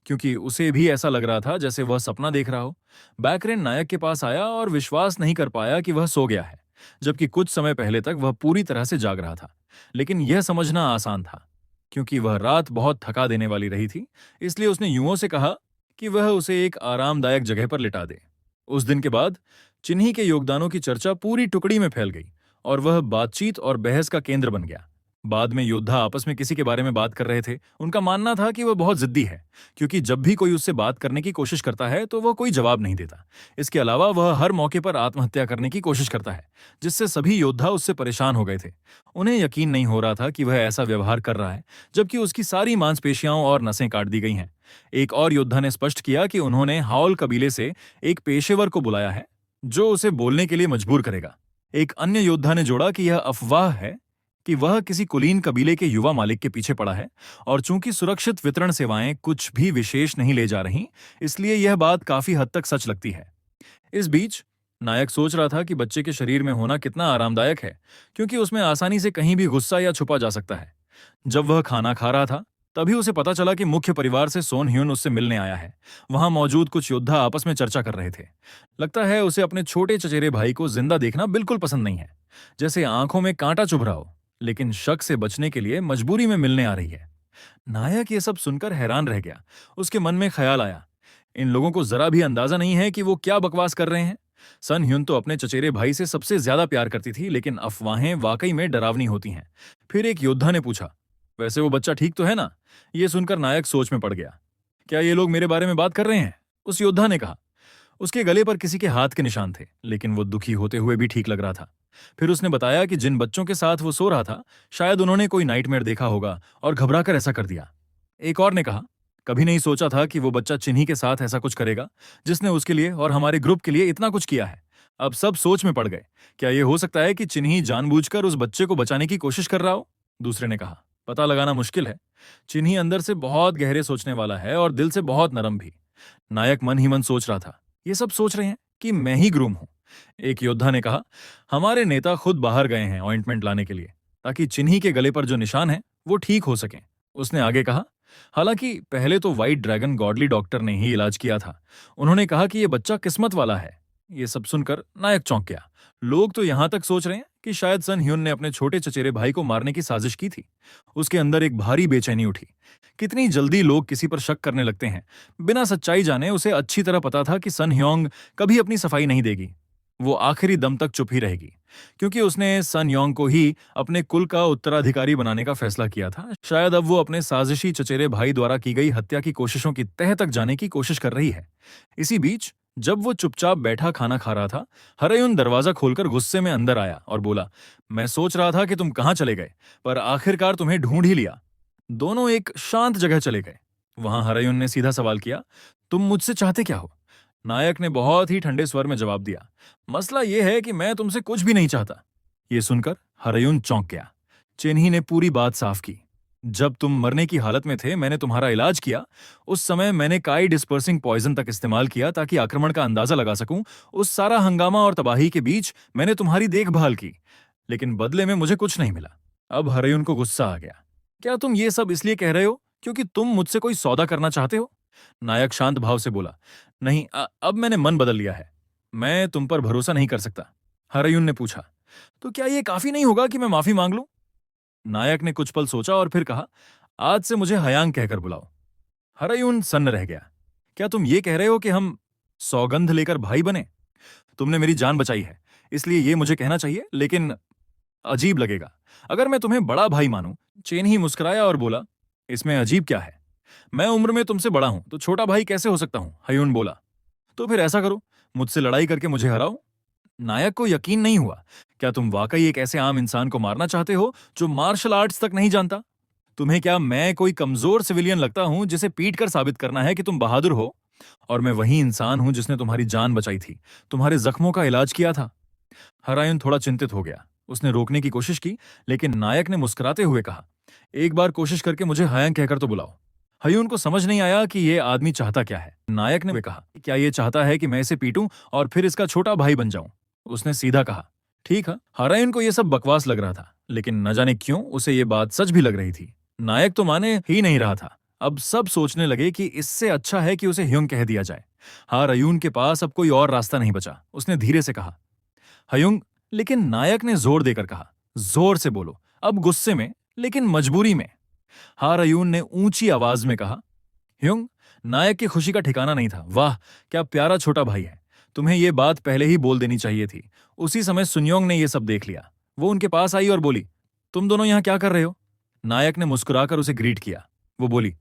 क्योंकि उसे भी ऐसा लग रहा था जैसे वह सपना देख रहा हो। बैकरेन नायक के पास आया और विश्वास नहीं कर पाया कि वह सो गया है, जबकि कुछ समय पहले तक वह पूरी तरह से जाग रहा था। लेकिन यह समझना आसान था, क्योंकि वह रात बहुत थका देने वाली रही थी। इसलिए उसने युओं से कहा कि वह उसे एक आरामदायक जगह पर लिटा दे। उस दिन के बाद चिन्ही के योगदानों की चर्चा पूरी टुकड़ी में फैल गई और वह बातचीत और बहस का केंद्र बन गया। बाद में योद्धा आपस में किसी के बारे में बात कर रहे थे। उनका मानना था कि वह बहुत जिद्दी है, क्योंकि जब भी कोई उससे बात करने की कोशिश करता है तो वह कोई जवाब नहीं देता। इसके अलावा वह हर मौके पर आत्महत्या करने की कोशिश करता है, जिससे सभी योद्धा उससे परेशान हो गए थे। उन्हें यकीन नहीं हो रहा था कि वह ऐसा व्यवहार कर रहा है, जबकि उसकी सारी मांसपेशियां और नसें काट दी गई हैं। एक और योद्धा ने स्पष्ट किया कि उन्होंने हाउल कबीले से एक पेशेवर को बुलाया है, जो उसे बोलने के लिए मजबूर करेगा। एक अन्य योद्धा ने जोड़ा कि यह अफवाह है कि वह किसी कुलीन कबीले के युवा मालिक के पीछे पड़ा है, और चूंकि सुरक्षित वितरण सेवाएं कुछ भी विशेष नहीं ले जा रही, इसलिए यह बात काफी हद तक सच लगती है। इस बीच नायक सोच रहा था कि बच्चे के शरीर में होना कितना आरामदायक है, क्योंकि उसमें आसानी से कहीं भी गुस्सा या छुपा जा सकता है। जब वह खाना खा रहा था, तभी उसे पता चला कि मुख्य परिवार से सोन ह्यून उससे मिलने आया है। वहां मौजूद कुछ योद्धा आपस में चर्चा कर रहे थे। लगता है उसे अपने छोटे चचेरे भाई को जिंदा देखना बिल्कुल पसंद नहीं है, जैसे आंखों में कांटा चुभ रहा हो, लेकिन शक से बचने के लिए मजबूरी में मिलने आ रही है। नायक ये सब सुनकर हैरान रह गया। उसके मन में ख्याल आया, इन लोगों को जरा भी अंदाजा नहीं है कि वो क्या बकवास कर रहे हैं। सन ह्युन तो अपने चचेरे भाई से सबसे ज्यादा प्यार करती थी, लेकिन अफवाहें वाकई में डरावनी होती हैं। फिर एक योद्धा ने पूछा, वैसे वो बच्चा ठीक तो है ना? ये सुनकर नायक सोच में पड़ गया। क्या ये लोग मेरे बारे में बात कर रहे हैं? उस योद्धा ने कहा। उसके गले पर किसी के हाथ के निशान थे, लेकिन वो दुखी होते हुए भी ठीक लग रहा था। फिर उसने बताया कि जिन बच्चों के साथ वो सो रहा था, शायद उन्होंने कोई नाइटमेयर देखा होगा और घबराकर ऐसा कर दिया। एक और ने कहा, कभी नहीं सोचा था कि वो बच्चा चिन्ही के साथ ऐसा कुछ करेगा, जिसने उसके लिए और हमारे ग्रुप के लिए इतना कुछ किया है। अब सब सोच में पड़ गए, क्या ये हो सकता है कि चिन्ही जानबूझकर उस बच्चे को बचाने की कोशिश कर रहा हो? दूसरे ने कहा, पता लगाना मुश्किल है। चिन्ही अंदर से बहुत गहरे सोचने वाला है और दिल से बहुत नरम भी। नायक मन ही मन सोच रहा था, ये सब सोच रहे हैं कि मैं ही ग्रूम हूं। एक योद्धा ने कहा, हमारे नेता खुद बाहर गए हैं ऑइंटमेंट लाने के लिए, ताकि चिन्ही के गले पर जो निशान है वो ठीक हो सके। उसने आगे कहा, हालांकि पहले तो व्हाइट ड्रैगन गॉडली डॉक्टर ने ही इलाज किया था। उन्होंने कहा कि यह बच्चा किस्मत वाला है। ये सब सुनकर नायक चौंक गया। लोग तो यहां तक सोच रहे हैं कि शायद सन ह्यून ने अपने छोटे चचेरे भाई को मारने की साजिश की थी। उसके अंदर एक भारी बेचैनी उठी। कितनी जल्दी लोग किसी पर शक करने लगते हैं। बिना सच्चाई जाने उसे अच्छी तरह पता था कि सन ह्योंग कभी अपनी सफाई नहीं देगी। वो आखिरी दम तक चुप ही रहेगी, क्योंकि उसने सन योंग को ही अपने कुल का उत्तराधिकारी बनाने का फैसला किया था। शायद अब वो अपने साजिशी चचेरे भाई द्वारा की गई हत्या की कोशिशों की तह तक जाने की कोशिश कर रही है। इसी बीच जब वो चुपचाप बैठा खाना खा रहा था, हरयुन दरवाजा खोलकर गुस्से में अंदर आया और बोला, मैं सोच रहा था कि तुम कहां चले गए, पर आखिरकार तुम्हें ढूंढ ही लिया। दोनों एक शांत जगह चले गए। वहां हरयुन ने सीधा सवाल किया, तुम मुझसे चाहते क्या हो? नायक ने बहुत ही ठंडे स्वर में जवाब दिया, मसला यह है कि मैं तुमसे कुछ भी नहीं चाहता। यह सुनकर हरयुन चौंक गया। चिन्ही ने पूरी बात साफ की, जब तुम मरने की हालत में थे, मैंने तुम्हारा इलाज किया। उस समय मैंने काई डिस्पर्सिंग पॉइजन तक इस्तेमाल किया ताकि आक्रमण का अंदाजा लगा सकूं। उस सारा हंगामा और तबाही के बीच मैंने तुम्हारी देखभाल की, लेकिन बदले में मुझे कुछ नहीं मिला। अब हरयुन को गुस्सा आ गया। क्या तुम ये सब इसलिए कह रहे हो क्योंकि तुम मुझसे कोई सौदा करना चाहते हो? नायक शांत भाव से बोला, नहीं, अब मैंने मन बदल लिया है। मैं तुम पर भरोसा नहीं कर सकता। हरयुन ने पूछा, तो क्या ये काफी नहीं होगा कि मैं माफी मांग लूं? नायक ने कुछ पल सोचा और फिर कहा, आज से मुझे हयांग कहकर बुलाओ। हरायून सन्न रह गया। क्या तुम ये कह रहे हो कि हम सौगंध लेकर भाई बने? तुमने मेरी जान बचाई है, इसलिए ये मुझे कहना चाहिए, लेकिन अजीब लगेगा अगर मैं तुम्हें बड़ा भाई मानूं। चेन ही मुस्कुराया और बोला, इसमें अजीब क्या है? मैं उम्र में तुमसे बड़ा हूं, तो छोटा भाई कैसे हो सकता हूं? हयून बोला। तो फिर ऐसा करो, मुझसे लड़ाई करके मुझे हराओ। नायक को यकीन नहीं हुआ। क्या तुम वाकई एक ऐसे आम इंसान को मारना चाहते हो जो मार्शल आर्ट्स तक नहीं जानता? तुम्हें क्या मैं कोई कमजोर सिविलियन लगता हूं जिसे पीट कर साबित करना है कि तुम बहादुर हो? और मैं वही इंसान हूं जिसने तुम्हारी जान बचाई थी, तुम्हारे जख्मों का इलाज किया था। हरायन थोड़ा चिंतित हो गया। उसने रोकने की कोशिश की, लेकिन नायक ने मुस्कुराते हुए कहा, एक बार कोशिश करके मुझे हयांग कहकर तो बुलाओ। हयून को समझ नहीं आया कि ये आदमी चाहता क्या है। नायक ने कहा, क्या ये चाहता है कि मैं इसे पीटूं और फिर इसका छोटा भाई बन जाऊं? उसने सीधा कहा, ठीक है। हरायन को यह सब बकवास लग रहा था, लेकिन न जाने क्यों उसे ये बात सच भी लग रही थी। नायक तो माने ही नहीं रहा था। अब सब सोचने लगे कि इससे अच्छा है कि उसे ह्युंग कह दिया जाए। हरायून के पास अब कोई और रास्ता नहीं बचा। उसने धीरे से कहा, हयुंग। लेकिन नायक ने जोर देकर कहा, जोर से बोलो, अब गुस्से में, लेकिन मजबूरी में। हारयून ने ऊंची आवाज में कहा, ह्युंग। नायक की खुशी का ठिकाना नहीं था। वाह, क्या प्यारा छोटा भाई है। तुम्हें यह बात पहले ही बोल देनी चाहिए थी। उसी समय सुन्योंग ने यह सब देख लिया। वो उनके पास आई और बोली, तुम दोनों यहां क्या कर रहे हो? नायक ने मुस्कुराकर उसे ग्रीट किया। वो बोली,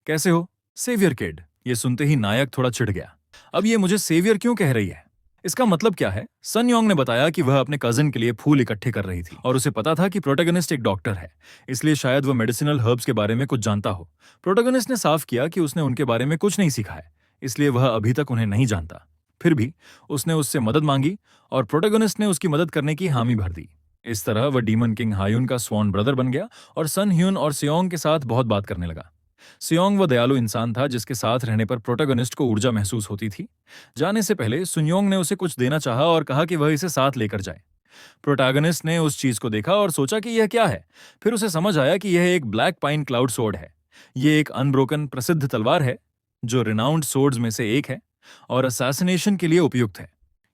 कैसे हो सेवियर किड? ये सुनते ही नायक थोड़ा चिढ़ गया। अब ये मुझे सेवियर क्यों कह रही है? इसका मतलब क्या है? सन योंग ने बताया कि वह अपने कजिन के लिए फूल इकट्ठे कर रही थी और उसे पता था कि प्रोटैगनिस्ट एक डॉक्टर है, इसलिए शायद वह मेडिसिनल हर्ब्स के बारे में कुछ जानता हो। प्रोटैगनिस्ट ने साफ किया कि उसने उनके बारे में कुछ नहीं सीखा है, इसलिए वह अभी तक उन्हें नहीं जानता। फिर भी उसने उससे मदद मांगी और प्रोटैगनिस्ट ने उसकी मदद करने की हामी भर दी। इस तरह वह डीमन किंग हायुन का स्वॉन ब्रदर बन गया और सन ह्यून और सियोंग के साथ बहुत बात करने लगा। सियोंग वह दयालु इंसान था जिसके साथ रहने पर प्रोटैगनिस्ट को ऊर्जा महसूस होती थी। जाने से पहले सुन्योंग ने उसे कुछ देना चाहा और कहा कि वह इसे साथ लेकर जाए। प्रोटैगनिस्ट ने उस चीज को देखा और सोचा कि यह क्या है। फिर उसे समझ आया कि यह एक ब्लैक पाइन क्लाउड सोर्ड है। यह एक अनब्रोकन प्रसिद्ध तलवार है जो रिनाउंड सोर्ड्स में से एक है और असैसिनेशन के लिए उपयुक्त है।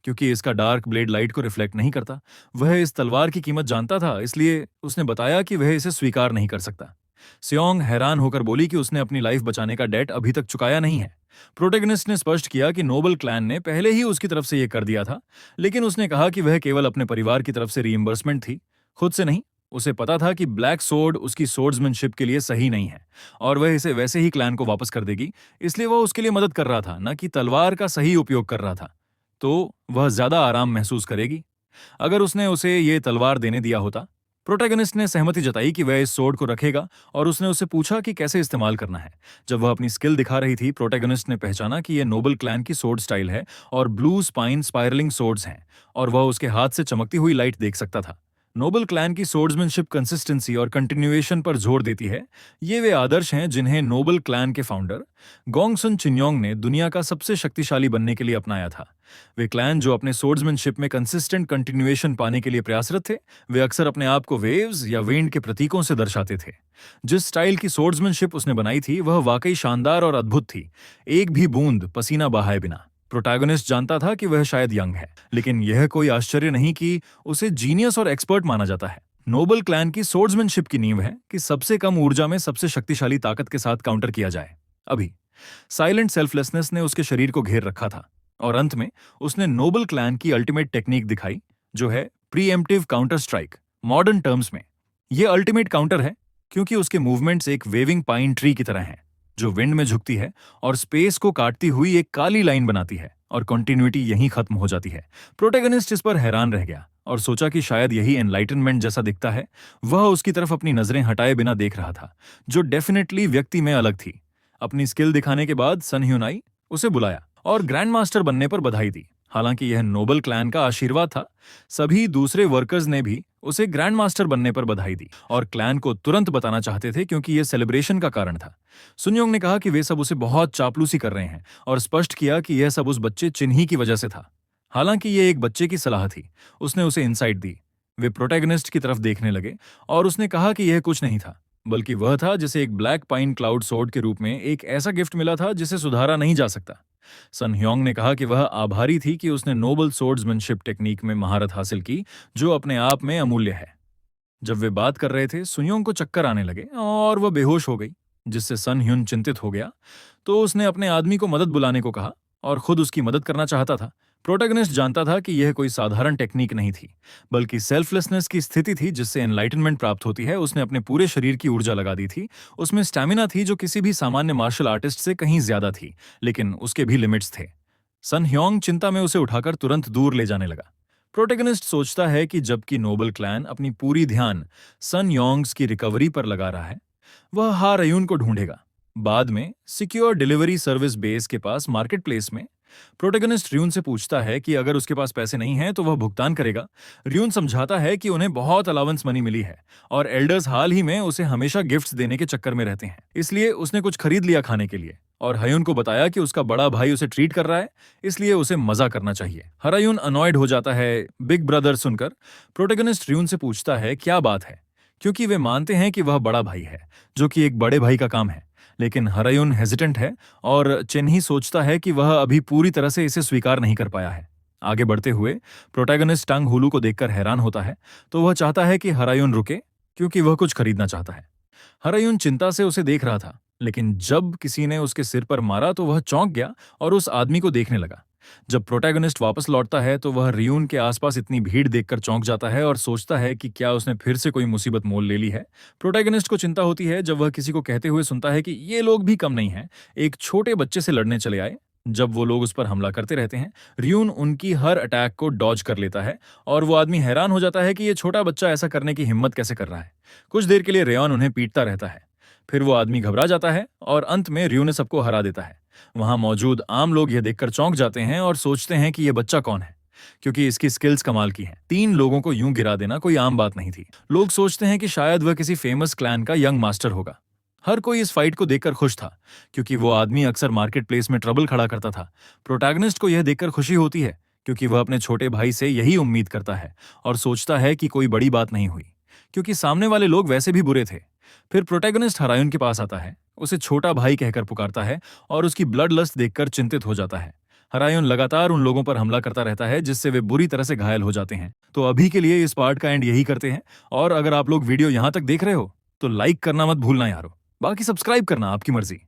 क्योंकि इसका डार्क ब्लेड लाइट को रिफ्लेक्ट नहीं करता, वह इस तलवार की कीमत जानता था, इसलिए उसने बताया कि वह इसे स्वीकार नहीं कर सकता। सियोंग हैरान होकर बोली कि उसने अपनी लाइफ बचाने का डेट अभी तक चुकाया नहीं है। प्रोटैगनिस्ट ने स्पष्ट किया कि नोबल क्लैन ने पहले ही उसकी तरफ से यह कर दिया था, लेकिन उसने कहा कि वह केवल अपने परिवार की तरफ से रीइंबर्समेंट थी, खुद से नहीं। उसे पता था कि ब्लैक सोर्ड उसकी सोर्ड्समैनशिप के लिए सही नहीं है और वह इसे वैसे ही क्लैन को वापस कर देगी, इसलिए वह उसके लिए मदद कर रहा था, न कि तलवार का सही उपयोग कर रहा था। तो वह ज्यादा आराम महसूस करेगी अगर उसने उसे ये तलवार देने दिया होता। प्रोटैगनिस्ट ने सहमति जताई कि वह इस सोर्ड को रखेगा और उसने उससे पूछा कि कैसे इस्तेमाल करना है। जब वह अपनी स्किल दिखा रही थी, प्रोटैगनिस्ट ने पहचाना कि यह नोबल क्लैन की सोर्ड स्टाइल है और ब्लू स्पाइन स्पायरलिंग सोर्ड्स हैं, और वह उसके हाथ से चमकती हुई लाइट देख सकता था। नोबल क्लैन की सोर्ड्समैनशिप कंसिस्टेंसी और कंटिन्यूएशन पर जोर देती है। ये वे आदर्श हैं जिन्हें नोबल क्लैन के फाउंडर गोंगसुन चिन्योंग ने दुनिया का सबसे शक्तिशाली बनने के लिए अपनाया था। वे क्लैन जो अपने सोर्ड्समैनशिप में कंसिस्टेंट कंटिन्यूएशन पाने के लिए प्रयासरत थे, वे अक्सर अपने आप को वेव्स या वेंड के प्रतीकों से दर्शाते थे। जिस स्टाइल की सोर्ड्समैनशिप उसने बनाई थी वह वाकई शानदार और अद्भुत थी, एक भी बूंद पसीना बहाए बिना। प्रोटैगनिस्ट जानता था कि वह शायद यंग है, लेकिन यह कोई आश्चर्य नहीं कि उसे जीनियस और एक्सपर्ट माना जाता है। नोबल क्लैन की सोर्ड्समैनशिप की नींव है कि सबसे कम ऊर्जा में सबसे शक्तिशाली ताकत के साथ काउंटर किया जाए। अभी साइलेंट सेल्फलेसनेस ने उसके शरीर को घेर रखा था और अंत में उसने नोबल क्लैन की अल्टीमेट टेक्निक दिखाई, जो है pre-emptive counter strike. Modern terms में यह अल्टीमेट काउंटर है क्योंकि उसके मूवमेंट्स एक वेविंग पाइन ट्री की तरह हैं, जो विंड में झुकती है और स्पेस को काटती हुई एक काली लाइन बनाती है और कंटिन्यूटी यहीं खत्म हो जाती है। प्रोटैगनिस्ट इस पर हैरान रह गया और सोचा कि शायद यही एनलाइटनमेंट जैसा दिखता है। वह उसकी तरफ अपनी नजरें हटाए बिना देख रहा था, जो डेफिनेटली व्यक्ति में अलग थी। अपनी स्किल दिखाने के बाद सन ह्यूनाई उसे बुलाया और ग्रैंड मास्टर बनने पर बधाई दी। हालांकि यह नोबल क्लैन का आशीर्वाद था, सभी दूसरे वर्कर्स ने भी उसे ग्रैंड मास्टर बनने पर बधाई दी और क्लैन को तुरंत बताना चाहते थे क्योंकि यह सेलिब्रेशन का कारण था। सुन्योंग ने कहा कि वे सब उसे बहुत चापलूसी कर रहे हैं और स्पष्ट किया कि यह सब उस बच्चे चिन्ही की वजह से था। हालांकि यह एक बच्चे की सलाह थी, उसने उसे इंसाइट दी। वे प्रोटैगनिस्ट की तरफ देखने लगे और उसने कहा कि यह कुछ नहीं था, बल्कि वह था जिसे एक ब्लैक पाइन क्लाउड सोर्ड के रूप में एक ऐसा गिफ्ट मिला था जिसे सुधारा नहीं जा सकता। सन ह्योंग ने कहा कि वह आभारी थी कि उसने नोबल सोर्ड्समैनशिप टेक्निक में महारत हासिल की, जो अपने आप में अमूल्य है। जब वे बात कर रहे थे, सुयोंग को चक्कर आने लगे और वह बेहोश हो गई, जिससे सन ह्युन चिंतित हो गया। तो उसने अपने आदमी को मदद बुलाने को कहा और खुद उसकी मदद करना चाहता था। प्रोटैगनिस्ट जानता था कि यह कोई साधारण टेक्निक नहीं थी, बल्कि सेल्फलेसनेस की स्थिति थी जिससे एनलाइटनमेंट प्राप्त होती है। उसने अपने पूरे शरीर की ऊर्जा लगा दी थी। उसमें स्टैमिना थी जो किसी भी सामान्य मार्शल आर्टिस्ट से कहीं ज्यादा थी, लेकिन उसके भी लिमिट्स थे। सन ह्योंग चिंता में उसे उठाकर तुरंत दूर ले जाने लगा। प्रोटैगनिस्ट सोचता है कि जबकि नोबल क्लैन अपनी पूरी ध्यान सन योंग्स की रिकवरी पर लगा रहा है, वह हा रयून को ढूंढेगा। बाद में सिक्योर डिलीवरी सर्विस बेस के पास मार्केट प्लेस में प्रोटैगनिस्ट र्यून से पूछता है कि अगर उसके पास पैसे नहीं हैं तो वह भुगतान करेगा। र्यून समझाता है कि उन्हें बहुत अलाउंस मनी मिली है और एल्डर्स हाल ही में उसे हमेशा गिफ्ट्स देने के चक्कर में रहते हैं, इसलिए उसने कुछ खरीद लिया खाने के लिए। और हयुन को बताया कि उसका बड़ा भाई उसे ट्रीट कर रहा है, इसलिए उसे मजा करना चाहिए। हरायुन अनॉयड हो जाता है बिग ब्रदर सुनकर। प्रोटैगनिस्ट र्यून से पूछता है क्या बात है, क्योंकि वे मानते हैं कि वह बड़ा भाई है, जो कि एक बड़े भाई का काम है। लेकिन हरायुन हेजिटेंट है और चेन्ही सोचता है कि वह अभी पूरी तरह से इसे स्वीकार नहीं कर पाया है। आगे बढ़ते हुए प्रोटैगनिस्ट टंग हुलू को देखकर हैरान होता है, तो वह चाहता है कि हरायुन रुके, क्योंकि वह कुछ खरीदना चाहता है। हरायुन चिंता से उसे देख रहा था, लेकिन जब किसी ने उसके सिर पर मारा तो वह चौंक गया और उस आदमी को देखने लगा। जब प्रोटैगनिस्ट वापस लौटता है तो वह रियून के आसपास इतनी भीड़ देखकर चौंक जाता है और सोचता है कि क्या उसने फिर से कोई मुसीबत मोल ले ली है। प्रोटैगनिस्ट को चिंता होती है जब वह किसी को कहते हुए सुनता है कि ये लोग भी कम नहीं हैं, एक छोटे बच्चे से लड़ने चले आए। जब वो लोग उस पर हमला करते रहते हैं, रियून उनकी हर अटैक को डॉज कर लेता है और वो आदमी हैरान हो जाता है कि ये छोटा बच्चा ऐसा करने की हिम्मत कैसे कर रहा है। कुछ देर के लिए रेयॉन उन्हें पीटता रहता है, फिर वो आदमी घबरा जाता है और अंत में रियू ने सबको हरा देता है। वहां मौजूद आम लोग यह देखकर चौंक जाते हैं और सोचते हैं कि यह बच्चा कौन है, क्योंकि इसकी स्किल्स कमाल की हैं। 3 लोगों को यूं गिरा देना कोई आम बात नहीं थी। लोग सोचते हैं कि शायद वह किसी फेमस क्लैन का यंग मास्टर होगा। हर कोई इस फाइट को देखकर खुश था, क्योंकि वो आदमी अक्सर मार्केट प्लेस में ट्रबल खड़ा करता था। प्रोटैगनिस्ट को यह देखकर खुशी होती है, क्योंकि वह अपने छोटे भाई से यही उम्मीद करता है और सोचता है कि कोई बड़ी बात नहीं हुई, क्योंकि सामने वाले लोग वैसे भी बुरे थे। फिर प्रोटैगनिस्ट हरायुन के पास आता है, उसे छोटा भाई कहकर पुकारता है और उसकी ब्लड लस्ट देखकर चिंतित हो जाता है। हरायुन लगातार उन लोगों पर हमला करता रहता है, जिससे वे बुरी तरह से घायल हो जाते हैं। तो अभी के लिए इस पार्ट का एंड यही करते हैं, और अगर आप लोग वीडियो यहां तक देख रहे हो तो लाइक करना मत भूलना यारो। बाकी सब्सक्राइब करना आपकी मर्जी।